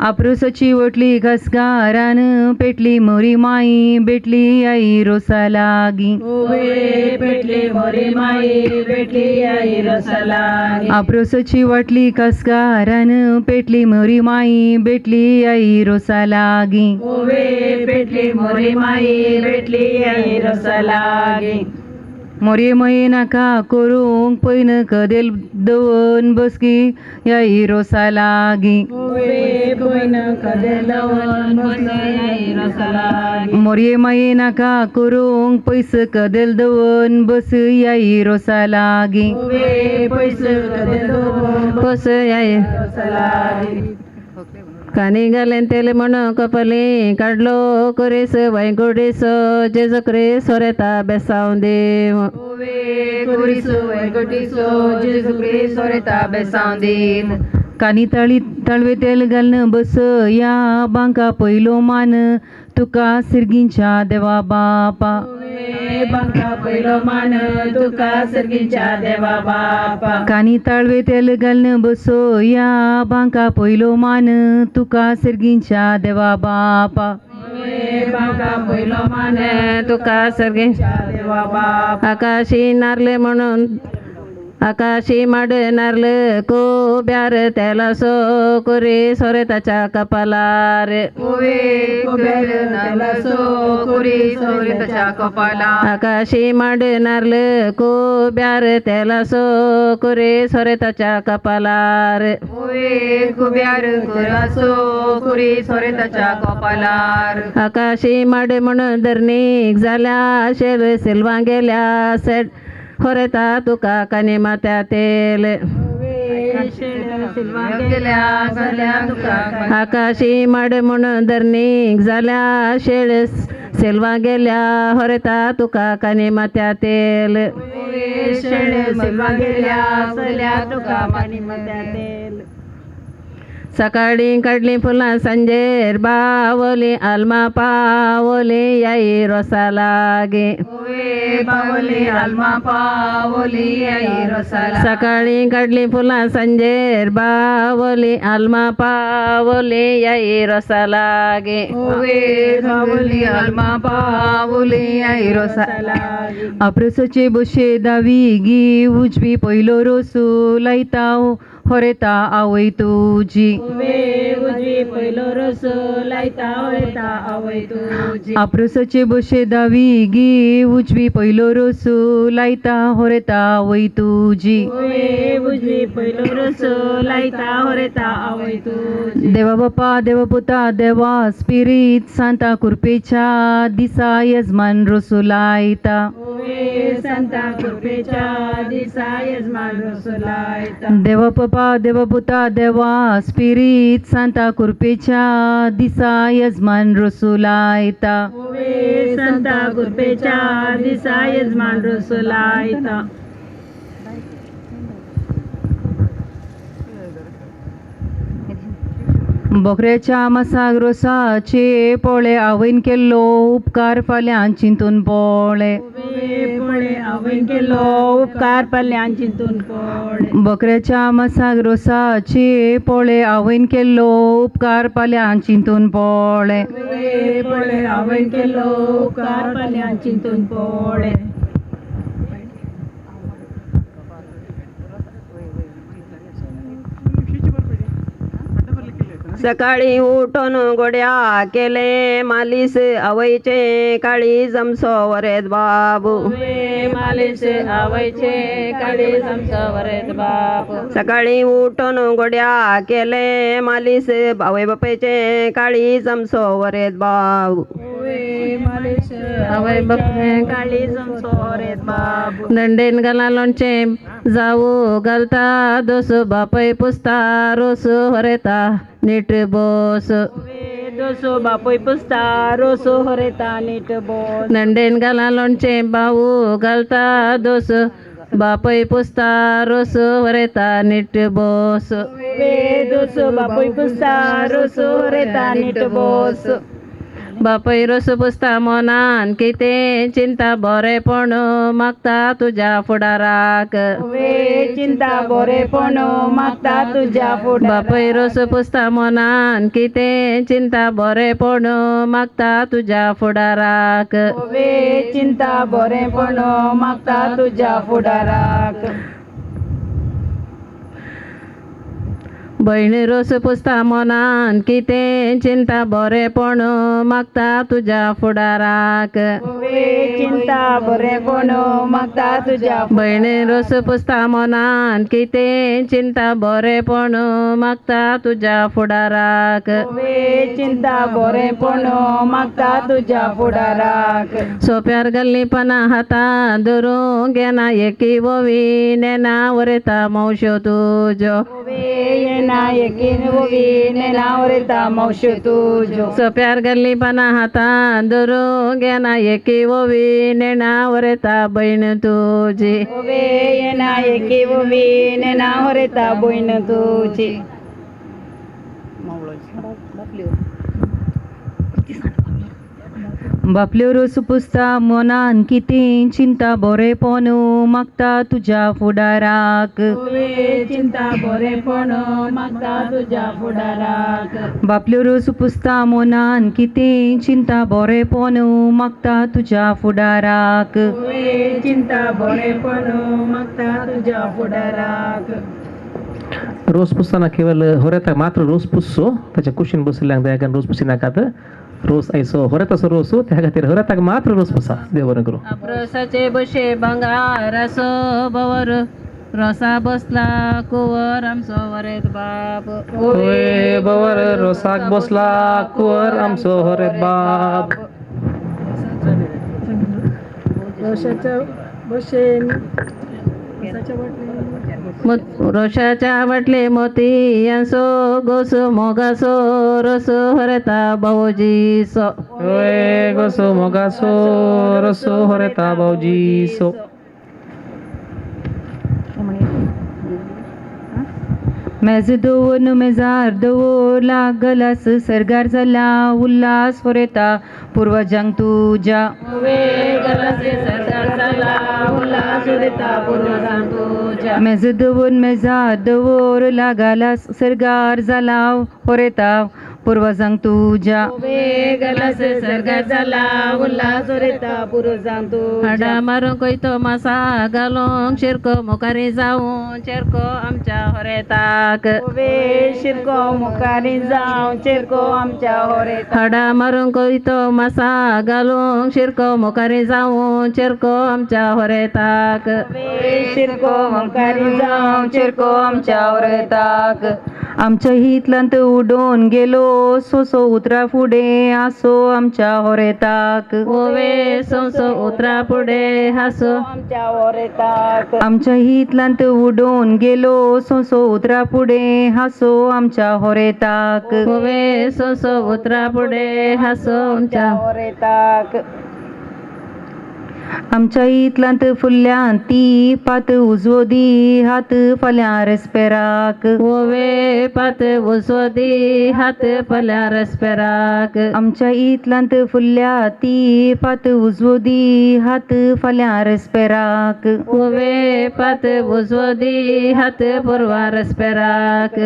आप्रोसाची वटली घसगारान पेटली मोरी माई बेटली आई रोसा लागी ओवे पेटली मोरी माई बेटली आई रोसा लागी आप्रोसाची वाटली घसगारान पेटली मोरी माई बेटली आई रोसा लागी ओवे पेटली मोरी माई बेटली आई रोसा लागी मोरे मये नाका करूंक पयन कदेल दवन बसकी याई रोसा लागी ओवे पयन कदेल दवन बसकी आई रोसा लागी मोरे मये नाका करूंक पयस कदेल दवन बस याई रोसा लागी ओवे पयस कदेल दवन बस याई रोसा लागी कानी घालेन तेल म्हण कपली काढलो कुरीस वैकुडीस जेजू क्रिस्त सोरेता बेसाव देव कानी तळवे तेल घालन बस या बांका पयलो मान तुका सिरगींच्या देवा बापा कानी ताळवे तेल घालन बसो या बांका पयलो मान तुका सिरगींच्या देवा बापा तुका सिरगींच्या देवा बाप आकाशी नारले म्हणून आकाशी माड नारल को ब्यार त्याला सो कुरी सोरेताच्या कपालार आकाशी माड नारल को ब्यार त्याला सो कुरी सोरेताच्या कपालार आकाशी माड म्हणून धरणीक जाल्या शेल सिल्वा गेल्या सेट होरेता तुका कानी मात्या तेल आकाशी माड म्हणून धरणीक जाल्या शेळ सेल्वा गेल्या होरेता तुका कानी मात्या तेल सकाळी काढली फुलां सांजेर बावली आलमा पावली याई रोसा लागे सकाळी काढली फुलां सांजेर बावली आलमा पावली याई रोसा लागे अप्रसचे बशे दावी गी उजवी पयलो रोसू लायताव होरेता आवय तुजी अप्रसचे बशे दावी गी उजवी पयलो रोसू लायता होरेता आवय तुजी देवा बापा देवा पुता देवा स्पिरीत सांता कुरपेच्या दिसा यजमान रोसू लायता देवा पप्पा देवा पुता देवा स्पिरीत सांता कुरपेच्या दिसा यजमान रोसू लायता बोकऱ्याच्या मासाक रोसाचे पोळे आवयन केल्लो उपकार फाल्यां चिंतून पोळे बोकऱ्याच्या मासाक रोसाचे पोळे आवयन केल्लो उपकार फाल्यां चिंतून पोळे सकाळी उठून गोड्या केले मालिश आवयचे काळी जमसो वरेद बाबू सकाळी उठून गोड्या केले मालिश आवय बापेचे काळी जमसो वरेद बाबू दंडेन घाला लोणचे जाऊ घालता दोस बापय पुसता रोस हरेता नीट बोस दंडेन घाला लोणचे बाऊ घालता दोस बापय पुसता रोस हरेता नीट बोस बापय रोस पुसता मोनान कितें चिंता बरेपण मागता तुज्या फुडाराक बापय रोस पुसता मोनान कितें चिंता बरेपण मागता तुज्या फुडाराक भयण रोस पुसता मोनान कितें चिंता बरेपण मागता तुज्या फुडाराक भयण रोस पुसता मोनान कितें चिंता बरेपण मागता तुज्या फुडाराक सोप्यार घाल्ली पना हातान धरूंक घेना एकी वोवी नेना वरेता मौशो तुज्यो नायकीन ववीन नावरिता मौश तुझो सोप्यार गल्ली पना हाता धरून गेना एकी ओवी नेणावरता बहीण तुझी नायकी ववीन नावरिता बहीण तुझी बापल्यो सुपुस्ता मोनान किती चिंता बरेपण मागता तुझ्या फुडाराक चिंता बरेपण मागता तुझ्या फुडाराक बापल्यो सुपुस्ता मोनान किती चिंता बरेपण मागता तुझ्या फुडाराक चिंता बरेपण मागता तुझ्या फुडाराक रोज पुसताना केवळ ಹೊರತ ಮಾತ್ರ रोज पुससो त्याच्या कुशीन बसल्या रोज पुसी नाकात रोज ऐसो ಹೊರತसो रोसो त्या खातीर ಹೊರತಾಗ ಮಾತ್ರ रोज पुसा देव बरं करू अप्रसाचे बशे भंगार असो बवर रसा बसला कुवर आमचो वरेत बाप होय बवर रोसाक बसला कुवर आमचो हरेत बाप रोषाच्या वाटले मोती यांसो गोसो मोगासो रसो हरता भाऊजी सो होय गोसो मोगासो रसो हरेता भाऊजी सो मेज दोन मेजार दवो लागलास सरगार झाला उल्हास होरेता पूर्वजांक तुझ्या मेज दोन मेजार दवोर लागलास सरगार झाला होरेता पूर्वजांक तुझ्या हाडा मारूंक वयतो मासा घालूंक शिरको मुखारी जाऊं चेरको आमच्या होरेताक शिरको मुखारी जावं चिरको आमच्या होरेता हाडा मारूंक वयतो मासा घालूंक शिरको मुखारी जाऊं चेरको आमच्या होरेताक शिरको मुखारी जावं चिरको आमच्या होरेताक आमच्या हितलांत उडोन गेलो सोसो उतरा फुडे आसो आमच्या होरेताक ओवे सोसो उतरा पुढे हासो आमच्या होरेताक आमच्या हितलांत उडोन गेलो सोसो उतरा फुडे हासो आमच्या होरेताक ओवे सोसो उतरा पुढे हासो आमच्या होरेताक आमच्या इतलांत फुडल्यान ती पात उजवो दी हात फाल्यां रेस्पेराक ओवे पात उसवदी हात पल्या रस्पेराक आमच्या इतलांत फुडल्या ती पात उजवो दी हात फाल्यां रेस्पेराक ओवे पात उसवदी हात पुरवा रस्पेराक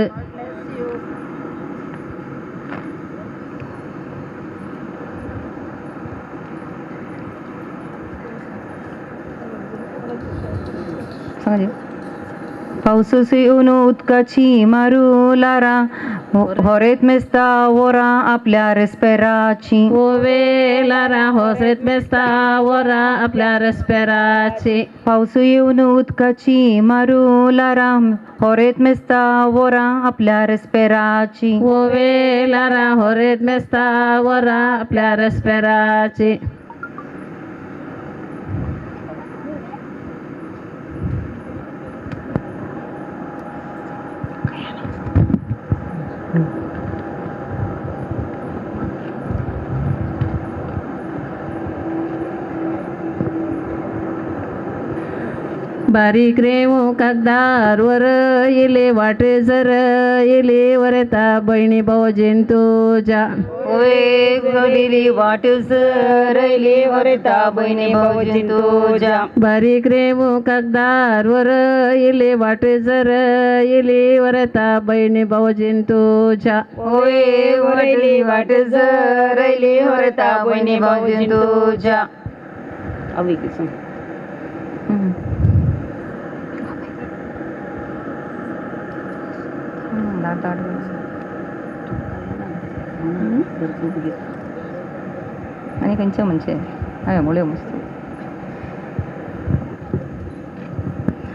पावसूस येऊन उदकाची मारू लारा होरेत मेस्ता वोरा आपल्या रेस्पेराची ओवे लारा होसरेत मेस्ता वरा आपल्या रस्पेराची पावस येऊन उदकाची मारू लारा होरेत मेस्ता वोरा आपल्या रेस्पेराची ओवे लारा होरेत मेस्ता वरा आपल्या रस्पेराची बारीक रेवू कागदारवर येले वाट जर येले वरता बहिणी भाऊजीन तुझ्या गेली वाट रैली वरता बहिणी भाऊजी तुझ्या बारीक रेवू कागदारवर येले वाट जर येले वरता बहिणी भाऊजीन तुझ्या वरली वाट रैली वरता बहिणी भाऊजी तुझ्या आणि कंच म्हणजे मुळे मस्त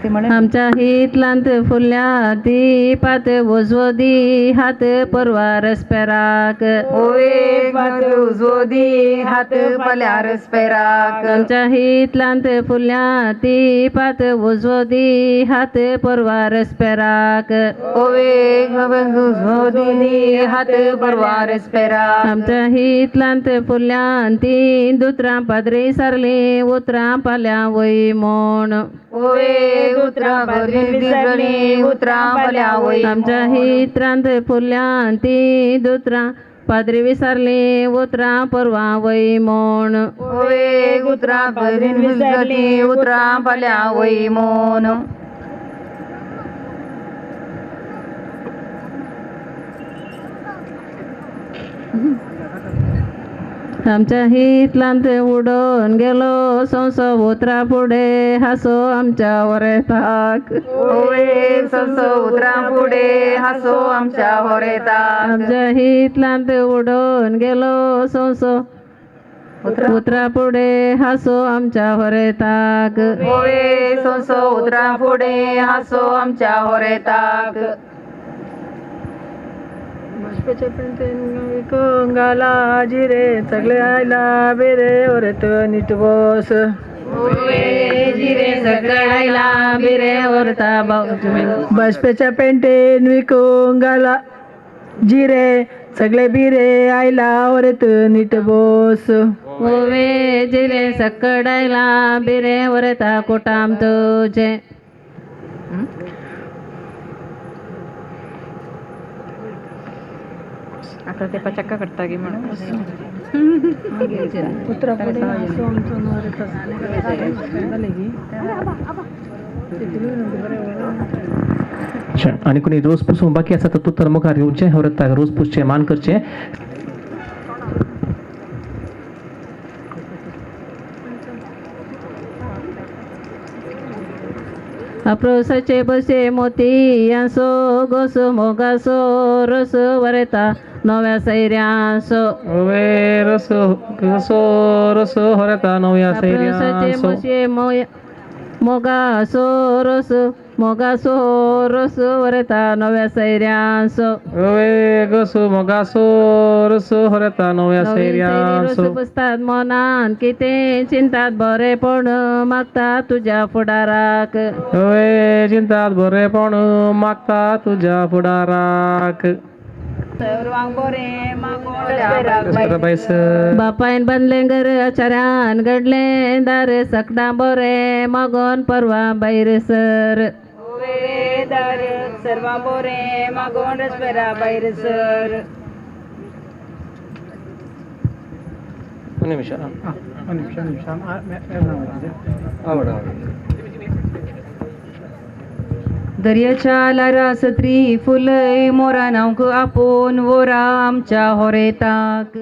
ते म्हणे आमच्या हितलांत फुल्या ती पात उजवदी हात परवार स्पेराक ओवे पात उजवदी हात पल्यार स्पेराक आमच्या हितलांत फुल्या ती पात उजवदी हात परवार स्पेराक ओवे उजवदी हात परवार स्पेराक आमच्या हितलांत फुल्यान ती दुसरा पाद्री सरली उतरा पाल्या वय म्हण ओवे उतरा दिसली उतरा पल्या वय आमच्या हित्रांत फुल्यान ती दुसरा पाद्री विसरली उतरा परवा वय म्हण ओवे उतरा दिसली उतरा पल्या वय मोन आमच्या हितलांत उडून गेलो संस उतरा पुढे हसो आमच्या वरेताक ओवे ससो उतरा पुढे हसो आमच्या होरेता आमच्या हितलांत उडून गेलो संस उतरा पुढे हसो आमच्या वरेताक ओवे ससो उतरा पुढे हसो आमच्या होरेताक कंगाला जिरे सगळे आयला बेरे ओरत नीट बस जिरे सगळ्याला बिरे ओरता बाष्पेच्या पेंटेन विकून गाला जिरे सगळे बिरे आयला वरत नीट बस ओवे जिरे सकडायला बिरे ओरता कोटाम तुझे आता ते पचक्का करता की म्हणून अच्छा आणि कोणी रोज पुसून बाकी असा तर तू तर मुखार येऊचे हवरता रोज पुसचे मान करचे अप्रोसचे बसे मोती यांसो गोसो मोगासो रस वरता नव्या सैर्यांसो ओवे रस रसो रस हरता नव्या अप्रोसचे सैर्या मोशे मोगासो रस वरता नव्या सैर्यांसो ओवे गसो मगासो रस हरता नव्या सैर्या रस बसतात मनान किते चिंतात बरे पण मागता तुझ्या फुडाराक ओवे चिंतात बरे पण मागता तुझ्या फुडाराक बाईस बापायन बांधले घर आचार्यान घडले दार सकदा बरे मागोन परवा बाहेर सर सर्वा बोरे मागोंड स्पेरा बाहेर सर दर्याच्या लारास त्री फुलय मोरा नावक आपोन वोरा आमच्या होरेताक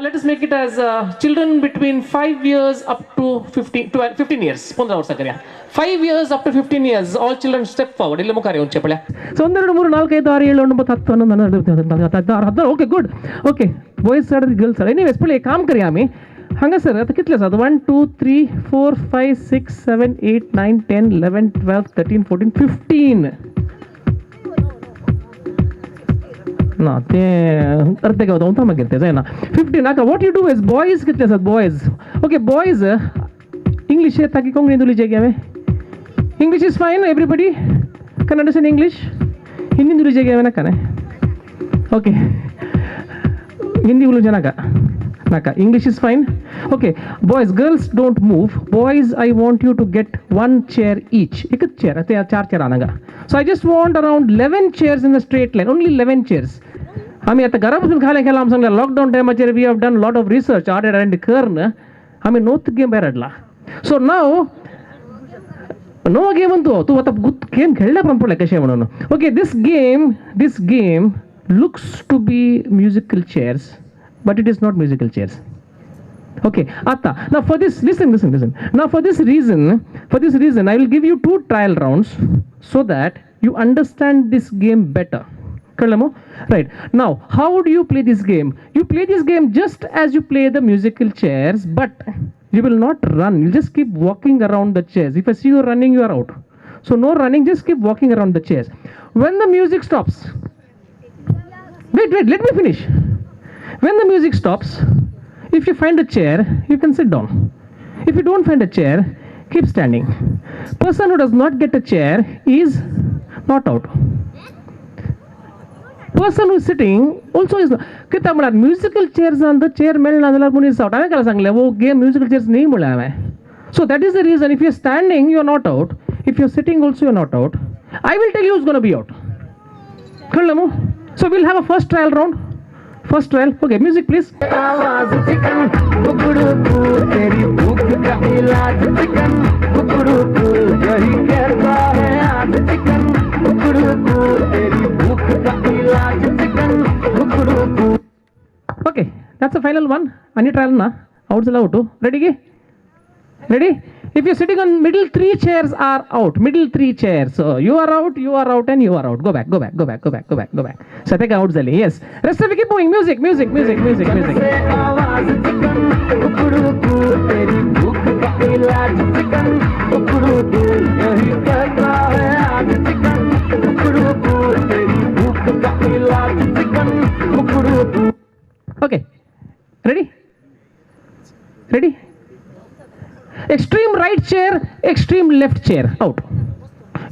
let us make it as children between 5 years up to 15 years. 15 ವರ್ಷ ಕರಿಯ 5 years up to 15 years. All children step forward. ಇಲ್ಲಿ ಮುಖಾರಿ ಒಂದು ಚಪ್ಪಳೆ. So 1 2 3 4 5 6 7 8 9 10 11 12 okay good. Okay boys side girls side anyways ಪಳೆ काम करूया आम्ही. हांगा सर आता कितले आसा 1 2 3 4 5 6 7 8 9 10 11 12 13 14 15. ना ते अर्धे गाव दोन तामा गेलते जायना 15. नाका what you do is boys कितले आसात बॉयज. ओके बॉयज इंग्लिश येता की कोंकणी उलयचे गे हांवें. English is fine everybody can understand English. Hindi उलयचे गे हांवें नाका न्ही. ओके हिंदी उलयचे नाका नाका English is fine. Okay boys girls don't move. Boys I want you to get 1 chair each. एक चेयर ते 4 चेयर आनागा. So I just want around 11 chairs in a straight line. Only 11 chairs. आम्ही आता घरापासून खाले केला आम सांगला लॉकडाऊन टायमाचेर we have done lot of research आर्डेड अँड कर्ण आम्ही नोत गेम भायर हाडला. सो नाव नो गेम म्हणतो तू आता गेम खेळला पण पडला कशें म्हणून. Okay this game looks to be musical chairs but it is not musical chairs. Okay atta now for this listen now for this reason I will give you 2 trial rounds so that you understand this game better. Kalamo right now how do you play this game? You play this game just as you play the musical chairs but you will not run. You just keep walking around the chairs. If I see you running you are out. So no running, just keep walking around the chairs. When the music stops, wait let me finish. When the music stops, if you find a chair, you can sit down. If you don't find a chair, keep standing. Person who does not get a chair is not out. Person who is sitting also is not. कितना बड़ा musical chairs on the chair मेल ना दलार मुनी out. आवे क्या सांगले वो game musical chairs नहीं बोला हमें. So that is the reason if you are standing you are not out. If you are sitting also you are not out. I will tell you who's going to be out. कल्लमो. So we'll have a first trial round. First trial. Okay, music please. आवाज चिकन कुकुड़ू तेरी भूख का इलाज चिकन कुकुड़ू यही कहता है आज चिकन कुकुड़ू तेरी भूख का इलाज chicken कुकुड़ू. Okay, that's the final one. Any trial na? Out zala out. Ready? Ready? If you're sitting on middle 3 chairs are out. Middle 3 chairs. So you are out, and you are out. Go back. So take out Zali. Yes. Rest of you keep moving. Music. Okay. Ready? Extreme right chair, extreme left chair, out.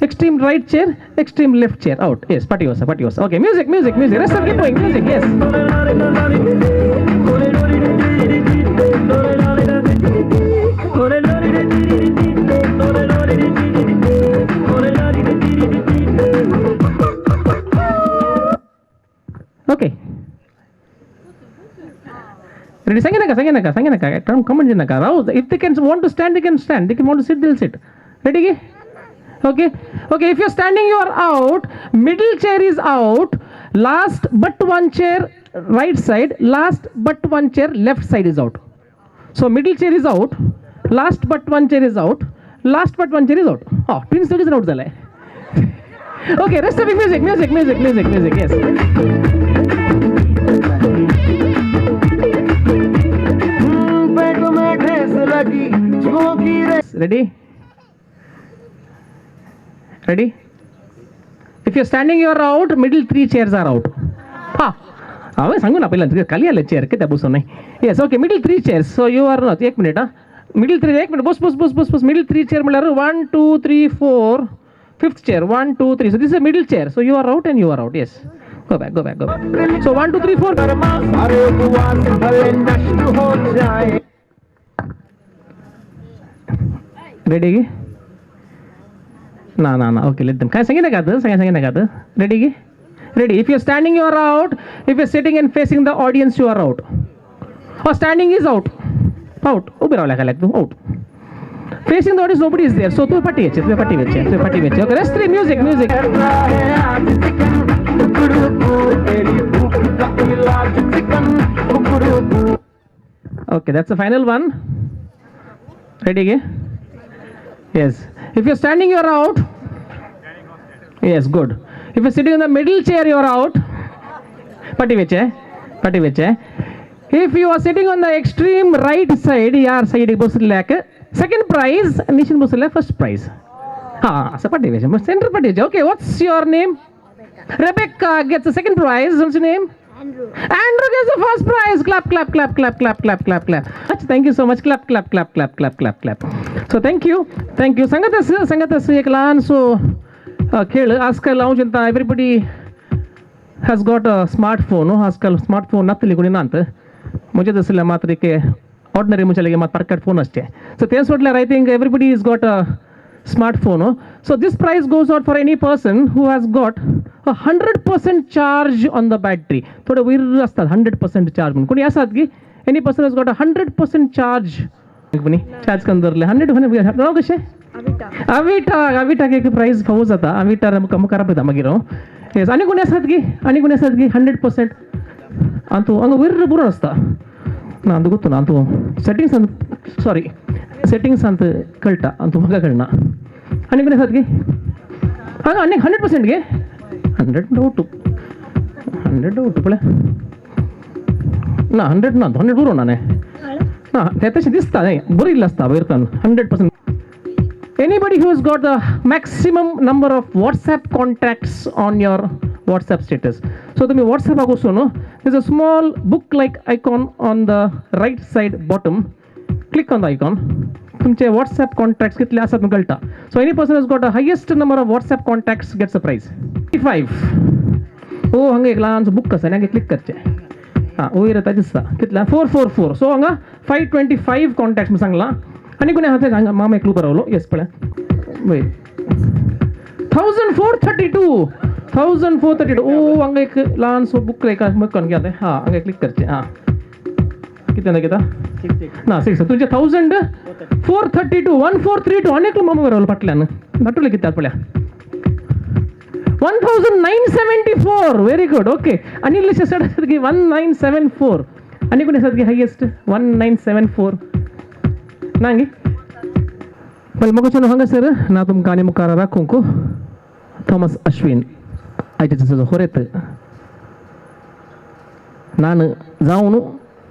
Extreme right chair, extreme left chair, out. Yes, patiosa. Okay, music. Rest of keep going. Music, yes. Okay. Ready? Sanginaka. Come on, Jinaka. If they can want to stand, they can stand. They can want to sit, they'll sit. Ready? Okay. If you're standing, you are out. Middle chair is out. Last but 1 chair right side. Last but 1 chair left side is out. So middle chair is out. Last but 1 chair is out. Last but 1 chair is out. Oh, twin stage is out. Okay, rest of it music. Yes. Ready? If you're standing, you are out. Middle 3 chairs are out. Away सांगू ना पहिला खाली आले चेयर किती बसू नाही. Yes, okay. Middle 3 chairs. So you are not. 1 minute. Middle 3. 1 minute. Bus. Middle 3 chair म्हटल्यावर 1 2 3 4 5th chair. 1 2 3. So this is a middle chair. So you are out and you are out. Yes. Go back. So 1 2 3 4. Ready? No. Okay, let them. Can I sing it? Ready? If you're standing, you are out. If you're sitting and facing the audience, you are out. Or standing is out. Out. Out. Facing the audience, nobody is there. So tu patti veche. Okay, rest 3 music. Okay, that's the final one. Ready again? Yes. If you're standing, you're out. Yes, good. If you're sitting in the middle chair, you're out. Patti veche. If you are sitting on the extreme right side, yaar side boslek. Second prize, nishin boslek first prize. Ha, so patti veche. Center patti veche. Okay, what's your name? Rebecca gets the second prize. What's your name? Andrew gets the first prize. Clap, clap, clap, clap, clap, clap, clap, clap. Thank you so much. Clap, clap, clap, clap, clap, clap, clap. So thank you. Sangatas ek laan so khel askal launch anta everybody has got a smartphone. No, askal smartphone natli kuni nant. Mujhe dasila matra ke ordinary muchalege mat parkat phone aste. So thanks for I think everybody has got a smartphone. No? So this prize goes out for any person who has got 100% charge on the battery. Thoda vir asta 100% charge. Kuni asat ki any person has got 100% charge. Charge kandarle 100 नाव कसे अविटा के प्राइस पाहू जाता अविटा कम करा पडता मागीर येस आणि कोणी असतात की 100% अंतु अंग विर बुरो असता ना अंतु ಗೊತ್ತು अंतु सेटिंग्स सॉरी सेटिंग्स अंत कळटा अंतु मग कळना आणि कोणी असतात की हां आणि 100% गे 100 डाऊट पळे ना 100 ना 100 बुरो ना हां त्यातच दिसता नाही बुरी असता वरतन 100%. Anybody who has got the maximum number of WhatsApp contacts on your WhatsApp status. So तुम्ही WhatsApp आगोसो no there's a small book like icon on the right side bottom. Click on the icon. तुमचे WhatsApp contacts कितले आसात कळटा. So any person who has got the highest number of WhatsApp contacts gets a prize. 55. ओ हंगे एक लहान बुक कसा नाही क्लिक करचे. हां वयर येता दिसता कितला 444. So हांगा 525 contacts मी सांगला. आणि कोणी हाते सांगा मामा एक क्लू करावलो येस पळा वेट 1432 ओ अंग एक लहान सो बुक लेका मग कोण घ्या हां अंग क्लिक करचे हां किती ना किता ना 6 तुझे 1432 1432 अनेक मामा करावलो पटल्यान नटुले किती पळ्या 1974 व्हेरी गुड ओके अनिल सड की 1974 आणि कोणी असत की हायेस्ट 1974 ನಂಗೆ ಬಲ್ ಮಗಚನು ಹಂಗ ಸರ್ ನಾ ತುಮ್ ಕಾನಿ ಮುಖಾರ ರಾಕೊಂಕು ಥಾಮಸ್ ಅಶ್ವಿನ್ ಆಯ್ತು ಹೊರೆತ್ ನಾನು जाऊन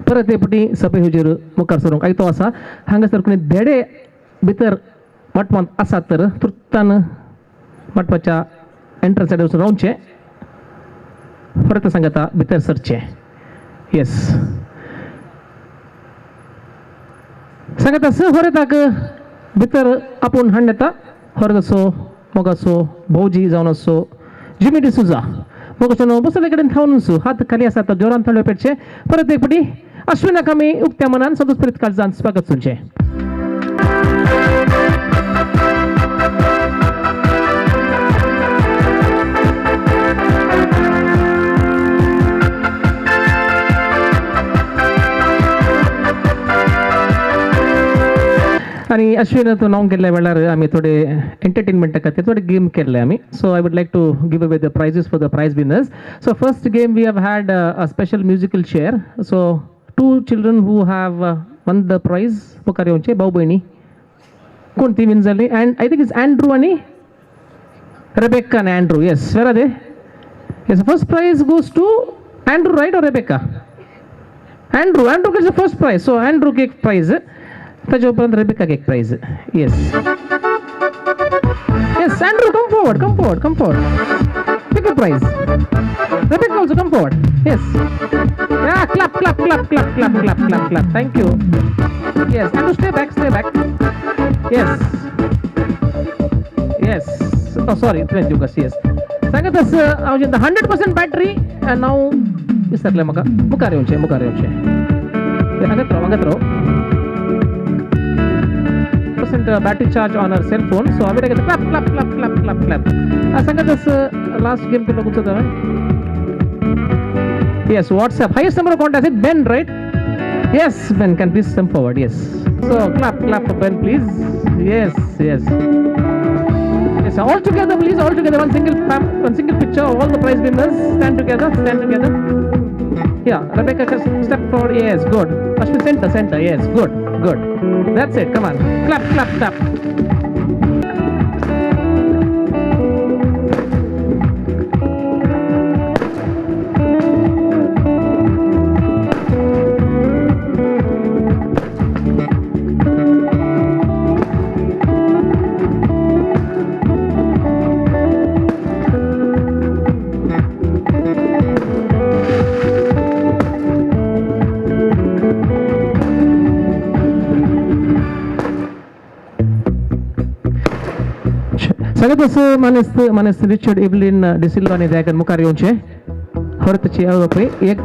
परत एपटी सभे हुजेर मुखार सरूंक आयतो आसा हांगासर कोणी देडे भितर मटपांत आसात तर तुर्तान मटपाच्या एंट्रन्स सायडीर वचून रावचें परत सांगता भितर सरचें येस सांगता स ಹೊರತಾಕ भितर आपूण हाडून येता ಹೊರದसो मोगासो भौजी जावन असो जिमी डिसुजा मोगासो बसले कडेन थावनसो हात खाली आसा तो जोरान थंड पेटचे परत एक पटी अश्विनाक आमी उक्त्या मनान सदोस परत काळजान स्वागत सुनचें. आणि अश्विन तो नाव केल्ल्या वेळार आमी थोडे एंटरटेनमेंटा खातीर थोडे गेम केल्ले आमी so I would like to give away the prizes for the prize winners. So first game we have had a special musical chair so 2 children who have won the prize मुखार येवचे भाऊ भयणी कोण ती विन जाली and I think it's Andrew आणि रेबेक्का आणि Andrew yes where are they yes first prize goes to Andrew right और Rebecca Andrew gets the first price so Andrew एक प्राइज ताजे उपरांत रेबेक्का एक prize yes Andrew come forward pick a prize Rebecca also come forward yes या clap thank you yes Andrew stay back yes sorry तुका येस सांगत हांव 100% बॅटरी नाव विसरले म्हाका मुखार येवचें हांगात राव battery charge on her cell phone so अभी तक clap सांगत last game के लोगों से yes WhatsApp highest number of contacts is Ben right yes Ben can please come forward yes so clap for Ben please yes all together please one single picture of all the prize winners stand together Yeah, Rebecca, step forward. Yes, good. Ashwin, center. Yes, good. That's it. Come on. Clap. Sagatoso manes Richard Evelyn De Silva ni dagan mukarionche hortchi awope ek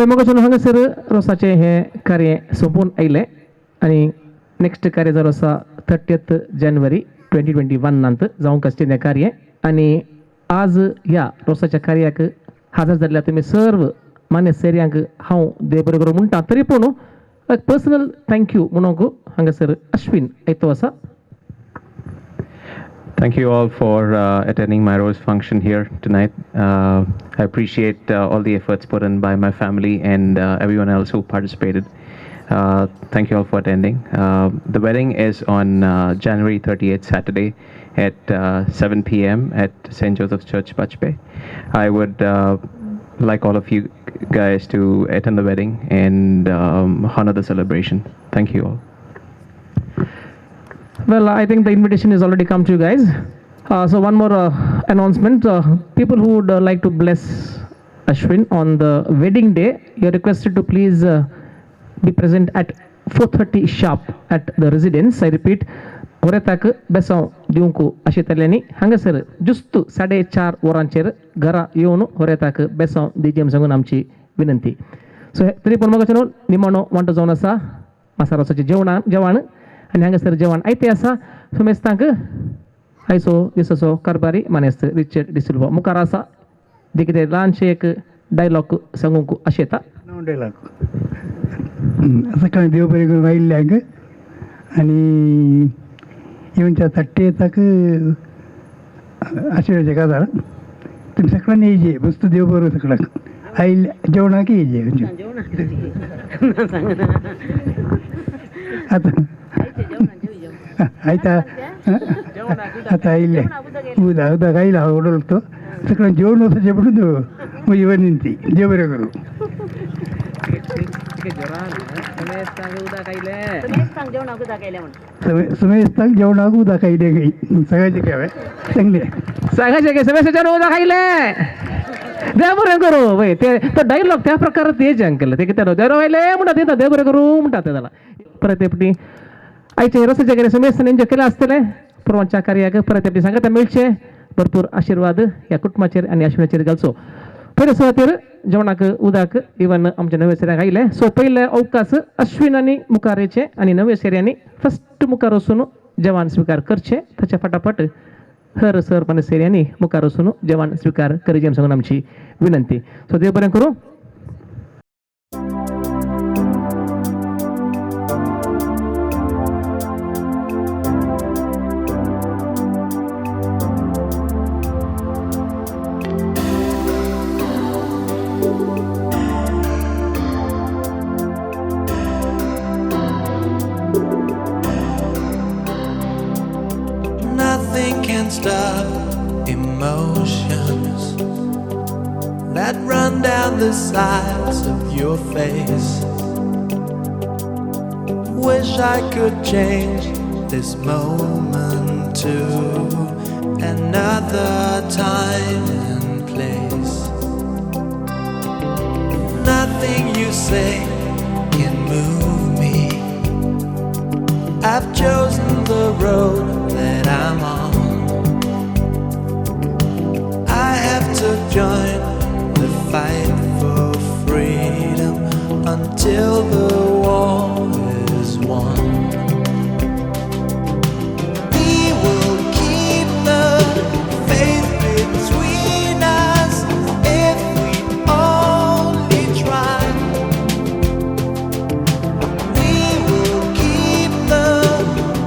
मग हांगा सर रोसाचे हे कार्य सोंपून आयले आणि नेक्स्ट कार्य जर आसा 30th January 2021 नंतर जावंक आसचें हें कार्य आणि आज ह्या रोसाच्या कार्याक हजर जाल्ल्या तुमी सर्व मान्य सेर्यांक हांव देव बरें करूं म्हणटा तरी पूण पर्सनल थँक्यू म्हणूंक हांगासर अश्विन येतो आसा. Thank you all for attending my rose function here tonight. I appreciate all the efforts put in by my family and everyone else who participated. Thank you all for attending. The wedding is on January 38th, Saturday at 7 p.m. at St. Joseph's Church, Pachpe. I would like all of you guys to attend the wedding and honor the celebration. Thank you all. Well, I think the invitation has already come to you guys. So one more announcement. People who would like to bless Ashwin on the wedding day, you're requested to please be present at 4:30 sharp at the residence. I repeat, ಹೊರೆತಾಕ ಬೆಸವ್ ದಿವಂಕು ಅಶಿತಲ್ಯಾನಿ ಹಂಗಸರ್ ಜುಸ್ತು 4:30 वरांचेर घरा येवन ಹೊರೆತಾಕ ಬೆಸವ್ दिजेम सांगून आमची विनंती. सो तरी पण मग निमाणो वांटो जावन आसा मासारोसाचे जेवण आणि हांगासर जेवण आयते आसा सुमेस्तांक आयसो दिससो कारबारी मानेस्त रिचर्ड डिसिल्वा मुखार आसा जे कितें ल्हानशें एक डायलॉग सांगूंक आशेता. डायलॉग सकाळी देव बरें करून आयिल्ल्यांक आनी येवनच्या 30th आशिर्वादाचे काजार तुमी सकाळीं येयचे मस्त देव बरो सकाळाक आयिल्ल्या जेवणाक येयचे आतां आयता आतां आयिल्ले उदक आयला हांव उडोवलो सकाळीं जेवण वचचें म्हणून म्हजी विनंती देव बरें करूं. सुमेस्तांक जेवणाक उदक आयलें गे सगळ्याचे केवे सांगले सांगायचे समेस्ताच्यान उदक आयले देव बरें करूं वय ते तो डायलॉग त्या प्रकारात तेजे अंकल ते कितें देव आयले म्हणटा ते देव बरें करूं म्हणटा ते जालां परत एपटी आयचे रसाचे कितें समेस्तान एन्जॉय केलें आसतलें परवांच्या कार्याक परत एपटी सांगाता मेळचे भरपूर आशिर्वाद ह्या कुटुंबाचेर आनी अश्विनाचेर घालचो. पयल्या सुवातेर जेवणाक उदक इवन आमच्या नव्या सेऱ्याक आयले. सो पयले अवकाश अश्विन आनी मुखारेचे आनी नव्या सेऱ्यांनी फस्ट मुखार वचून जेवण स्विकार करचे ताच्या फाटाफाट हर सर माने सेऱ्यांनी मुखार वचून जेवण स्विकार करचे सांगून आमची विनंती. सो देव बरें करूं. Nothing can stop emotions that run down the sides of your face. Wish I could change this moment to another time and place. Nothing you say can move me. I've chosen the road that I'm on. I have to join the fight for freedom until the war is won. We will keep the faith between us if we only try. We will keep the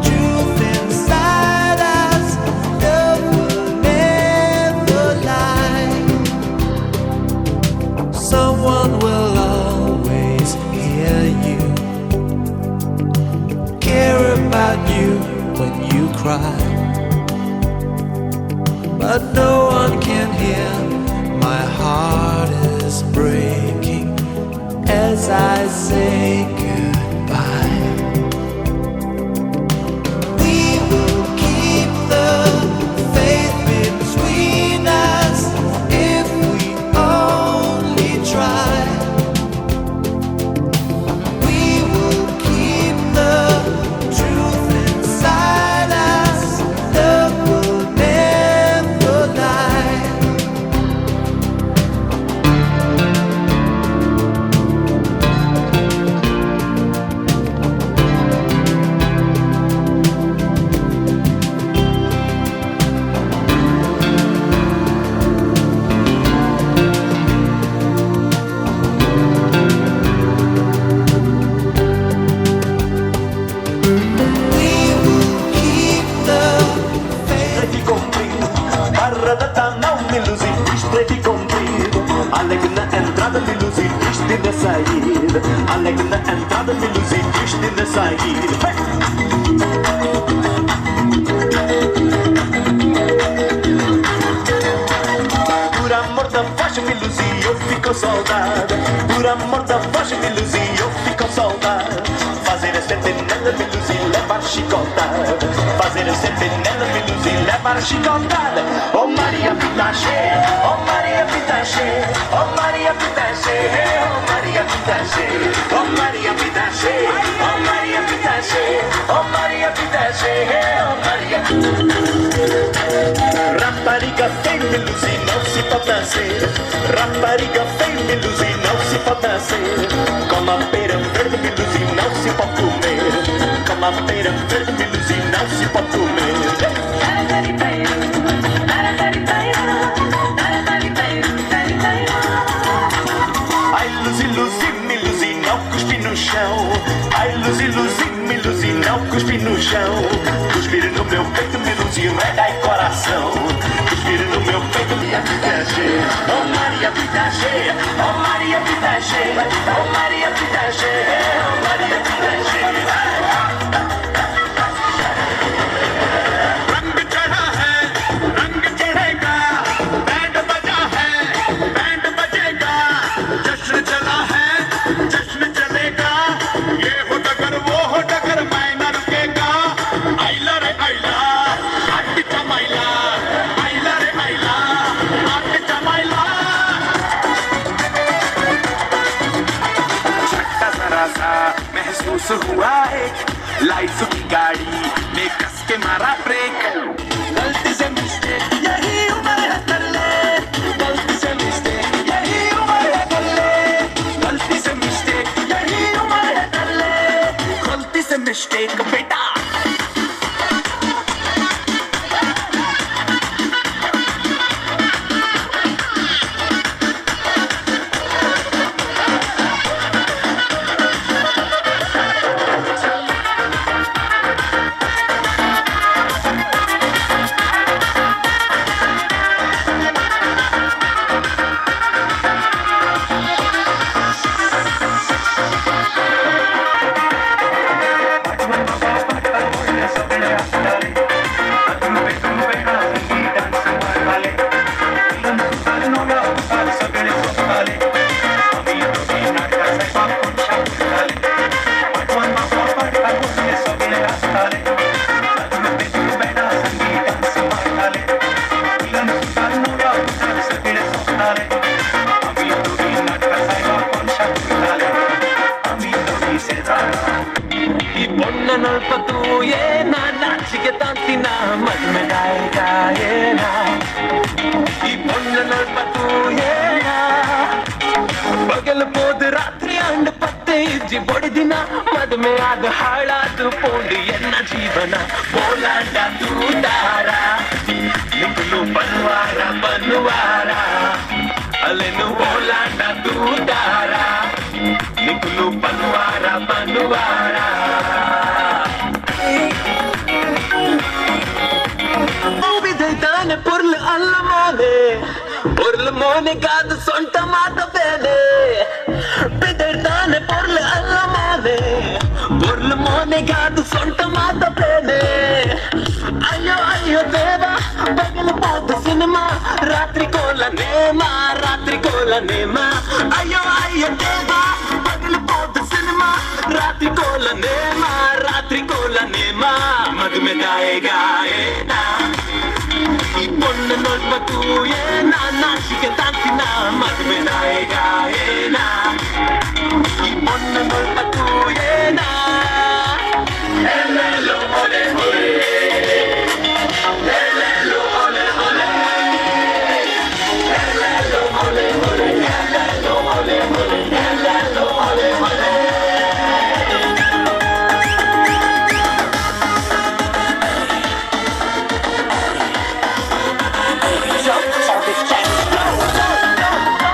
truth inside us, no but no one can hear. My heart is breaking as I say goodbye. We will keep the faith between us if we only try. We will keep the truth inside us. Love will never lie. We will keep the faith. Preto e comprido, barra da tá não me ilusi. Preto e comprido, alegre na entrada me ilusi, triste na saída. Alegre na entrada me ilusi, triste na saída. Por amor da voz me ilusi, eu fico saudade. Por amor da voz me ilusi, eu fico saudade. Fazer sentinela me ilusi, levar chicotada. Fazer sentinela me ilusi, levar chicotada. Oh Maria Pitache, oh Maria Pitache, oh Maria Pitache, oh Maria Pitache, oh Maria Pitache, oh Maria Pitache, oh Maria Pitache, oh Maria. Rapariga feia me ilusi, não se pode nascer. Rapariga feia me ilusi, não se pode nascer. Como a pera verde me ilusi, não se pode comer. Como a pera verde me ilusi, não se pode comer. Ai, Luzi, Luzi, me Luzi, não cuspi no chão. Ai, Luzi, Luzi, me Luzi, não cuspi no chão. Cuspir no meu peito, me Luzi, rega e coração. Cuspir no meu peito, Maria Pitache. Oh Maria Pitache, oh Maria Pitache, oh Maria Pitache, oh Maria Pitache. रंग चढ़ा है, रंग चढ़ेगा, बैंड बजा है, बैंड बजेगा, जश्न चला है, जश्न चलेगा, ये हो डगर वो हो डगर मैं न रुकेगा, आइला रे आइला, आट चमाइला, आइला रे आइला, आट चमाइला। झटका जरा सा महसूस हुआ है, लाइफ की गाड़ी में कस के मारा ब्रेक, गलती से मिस्टेक यही उम्र है कर ले, गलती से मिस्टेक यही उम्र है कर ले, गलती से मिस्टेक यही उम्र है कर ले, गलती से मिस्टेक बेटा। ಬಡಿದಿನ ಮದುವೆ ಆದ ಹಾಳಾದು ಪೋಂಡು ಎನ್ನ ಜೀವನ ಬೋಲಾಂಡ ದೂತಾರ ನಿಕ್ಕಲು ಬನ್ವಾರ ಬನ್ವಾರ ಅಲ್ಲೆನು ಬೋಲಾಂಡ ದೂತಾರ ನಿಕ್ಕಲು ಬನ್ವಾರ ಬನ್ವಾರ ಬಿದ್ದೈತಾನೆ ಪುರ್ಲು ಅಲ್ಲ ಮೋನೆ ಪುರ್ಲು ಮೋನೆ ಕಾದು ಸೊಂಟ ಮಾತ ಬೇನೆ ಬಿದ್ದೈತಾನೆ ಪುರ್ಲು ಅಲ್ಲ ಮೋನೆ ಪುರ್ಲು ಮೋನೆ ಕಾದು ಸೊಂಟ ಮಾತ ಬೇನೆ ಅಯ್ಯೋ ಅಯ್ಯೋ ದೇವ పగలపోదు సినిమా రాత్రి కోలనేమా అయ్యో అయ్యో దేవా పగలపోదు సినిమా రాత్రి కోలనేమా మగమెదాయేగా ఏనా ఈ పొన్న నొల్పకు ఏనా నాశిక తాకినా మగమెదాయేగా ఏనా ఈ పొన్న నొల్పకు ఏనా Hello, ole, ole. Hello, ole, ole. Hello, ole, ole. Hello, ole, ole. Hello, ole, ole. Jump on this dance floor.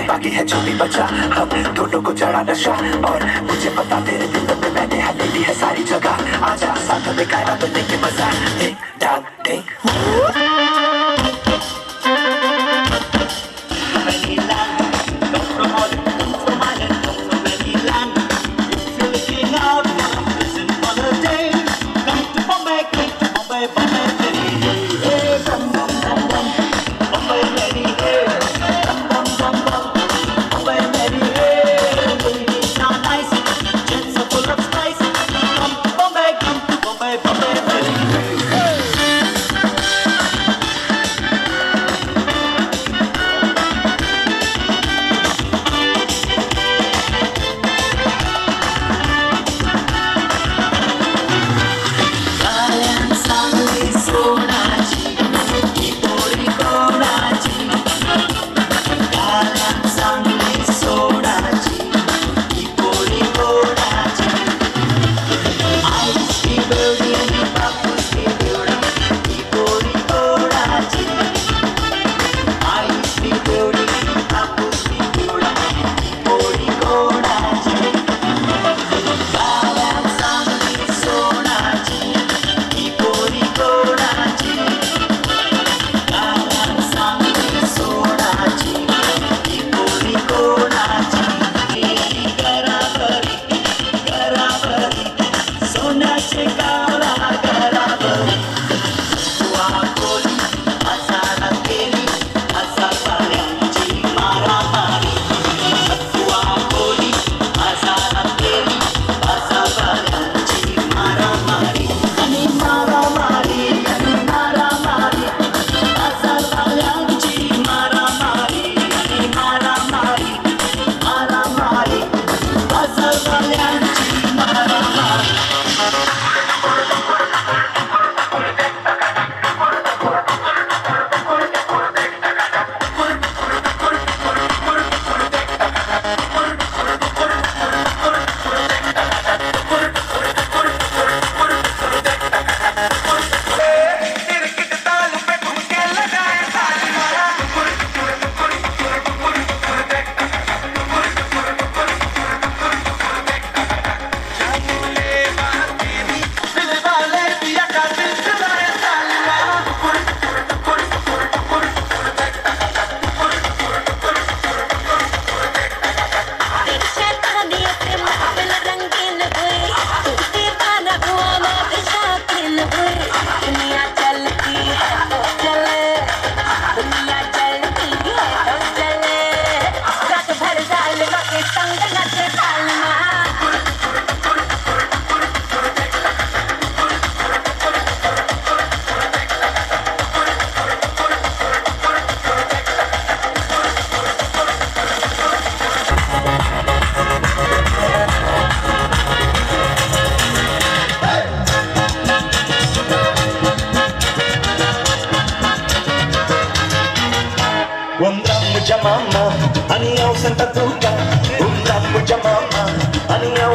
बाकी है जो भी बचा हम दोनों को चढ़ा नशा और मुझे पता तेरे दिल में मैंने हले ली है सारी जगह आजा साथ में कायरा बनने के मजा टिक डाक टिक Hey!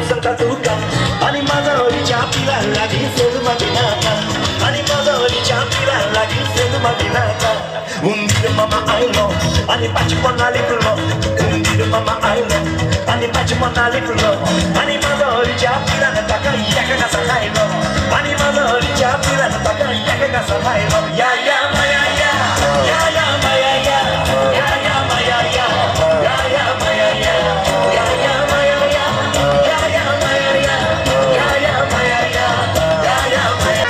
सांगता तुका आणि माझा हरीच्या पिला लागली फेल मागिनाका आणि माझा हरीच्या पिला लागली फेल मागिनाका उंदीर मामा आयलो आणि पाची पोनाली फुलो उंदीर मामा आयलो आणि पाची पोनाली फुलो आणि माझा हरीच्या पिला ताका एका कसा खायलो आणि माझा हरीच्या पिला ताका एका कसा खायलो या या माया या या या माया या या या माया या या या माया या या या माया या या या माया या या या माया या या या माया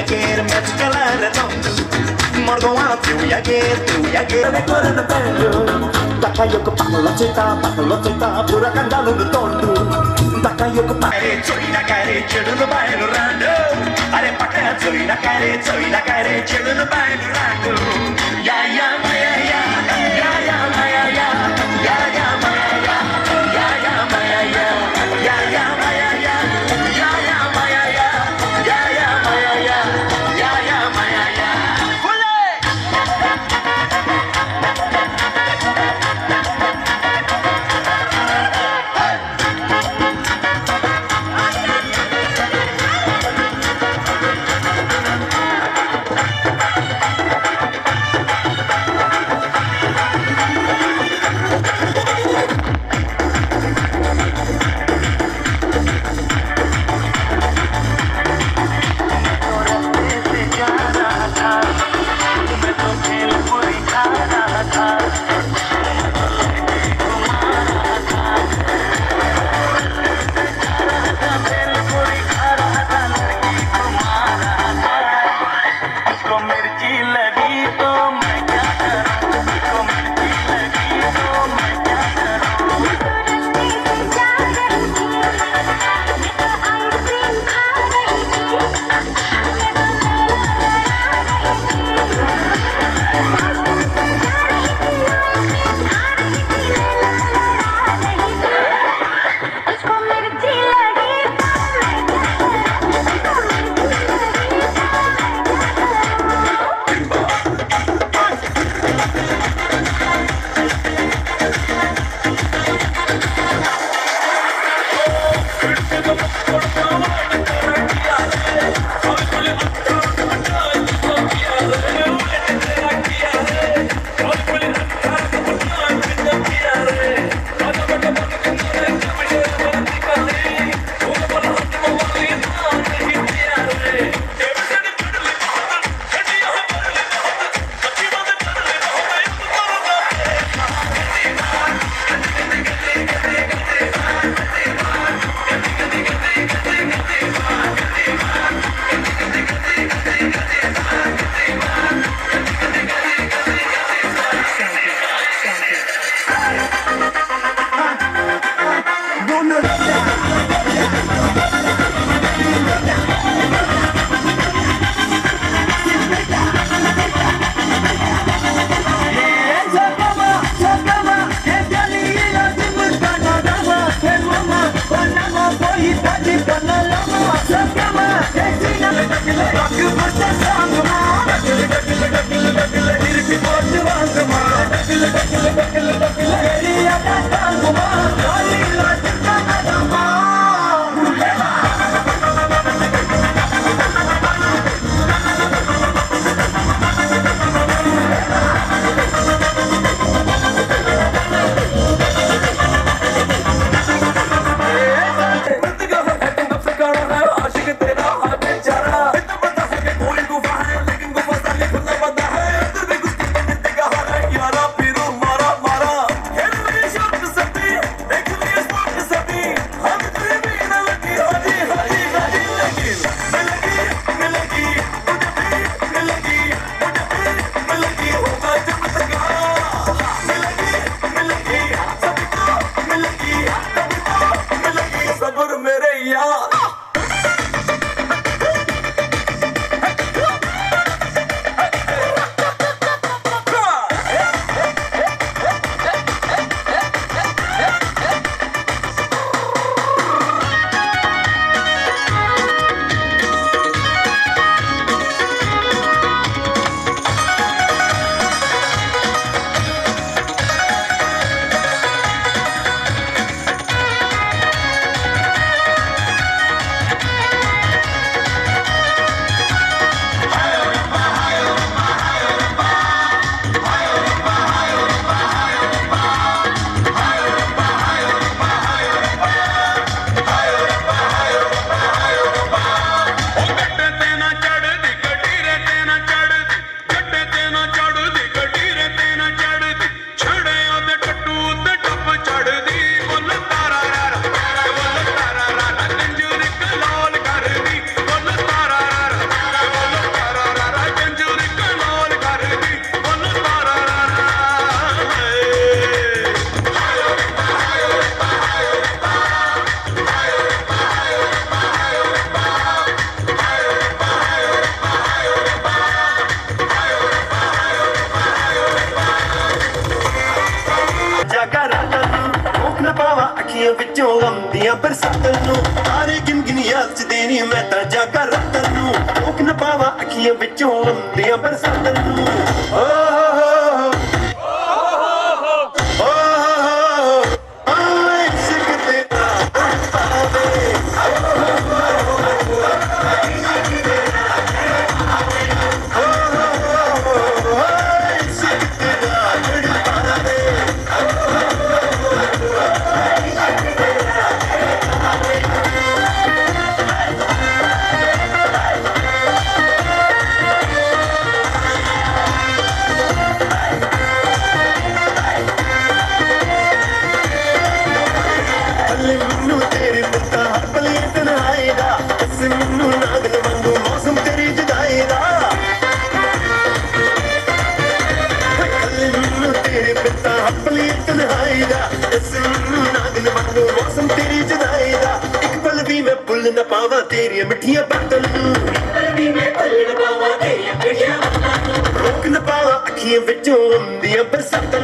Quer met calada não Morgo a tu ya quer me corando pelo Takayo ko pakalotita pura kandalu no tondu Takayo ko pare choi na kare chedu no bailo rando Are pakka choi na kare chedu no bailo rando Ya ya maya ya ya ya maya ya ya ya maya ya ya ya maya ya ya ya maya ya ya ya maya ya ya ya maya ya ya ya maya ya ਕਰ ਰਾਤਾਂ ਨੂੰ ਰੋਕ ਨਾ ਪਾਵਾਂ ਅੱਖੀਆਂ ਵਿੱਚੋਂ ਗਮ ਦੀਆਂ ਬਰਸਾਤਾਂ ਨੂੰ ਤਾਰੇ ਗਿਣ ਗਿਣ ਯਾਦ ਚ ਦੇਣੀ ਮੈਂ ਤਾਂ ਜਾ ਕਰ ਰਾਤਾਂ ਨੂੰ ਰੋਕ ਨਾ ਪਾਵਾਂ ਅੱਖੀਆਂ ਵਿੱਚੋਂ ਗਮ ਦੀਆਂ ਬਰਸਾਤਾਂ ਨੂੰ न पावा तेरी मिठिया बातों रोक न पावा अखियां विचों दिया बरसातां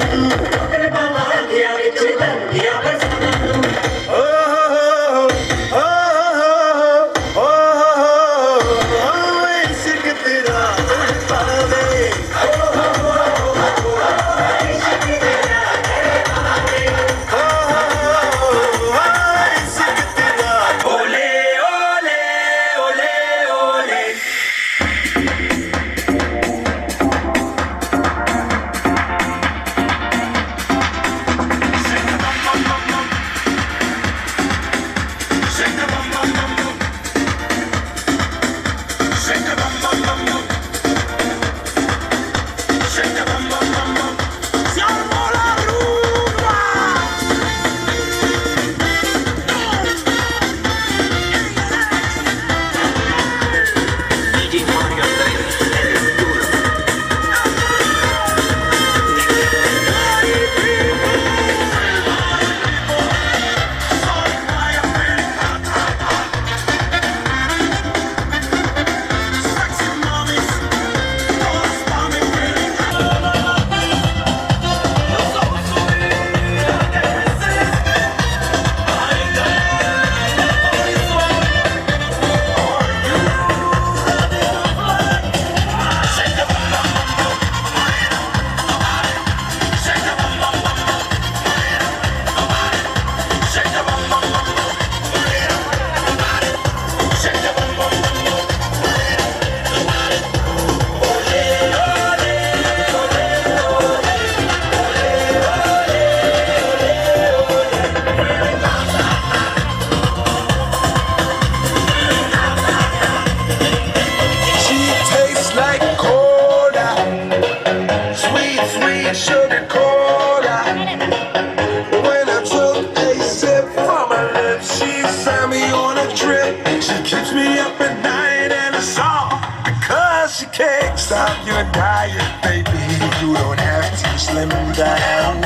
Stop your diet, baby. You don't have to slim down.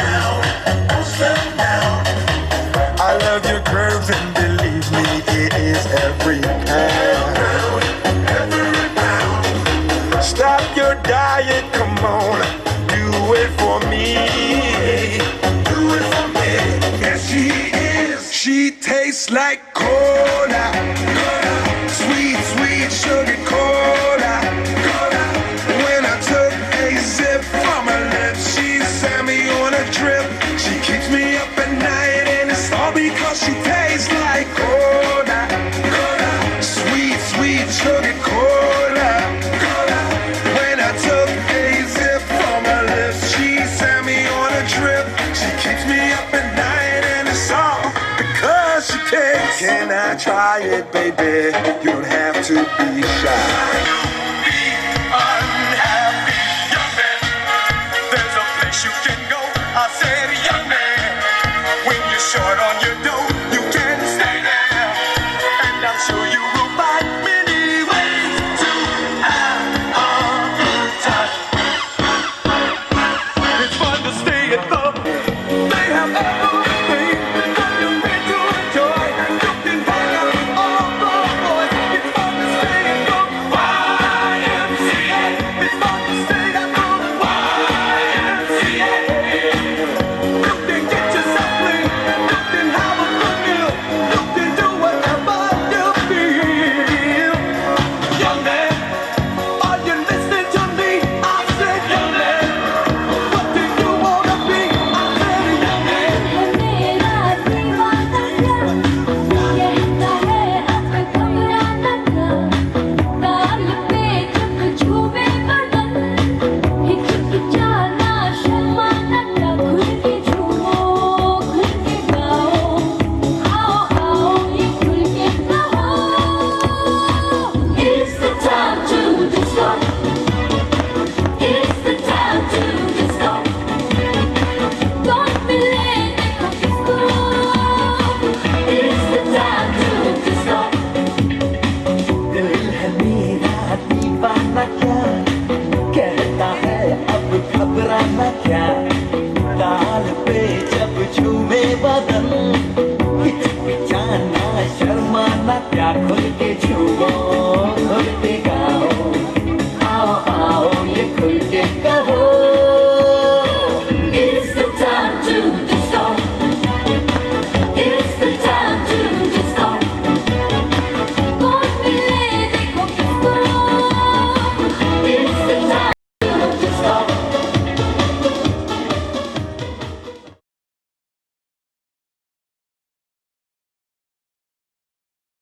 Slim down. I love your curves and believe me, it is every pound. Stop your diet, come on, do it for me. Do it for me. Yes, she is. She tastes like cola. Sweet, sweet sugar cola. When I took a sip from her lips, she sent me on a trip. She keeps me up at night, and it's all because she tastes like cola. Sweet, sweet sugar cola. When I took a sip from her lips, she sent me on a trip. She keeps me up at night, and it's all because she tastes. Can I try it, baby? You don't have to be shy. You can go, I said, young man. When you're short on your dough, you can stay there. And I'm sure you will find many ways to have a good time. It's fun to stay at the. They have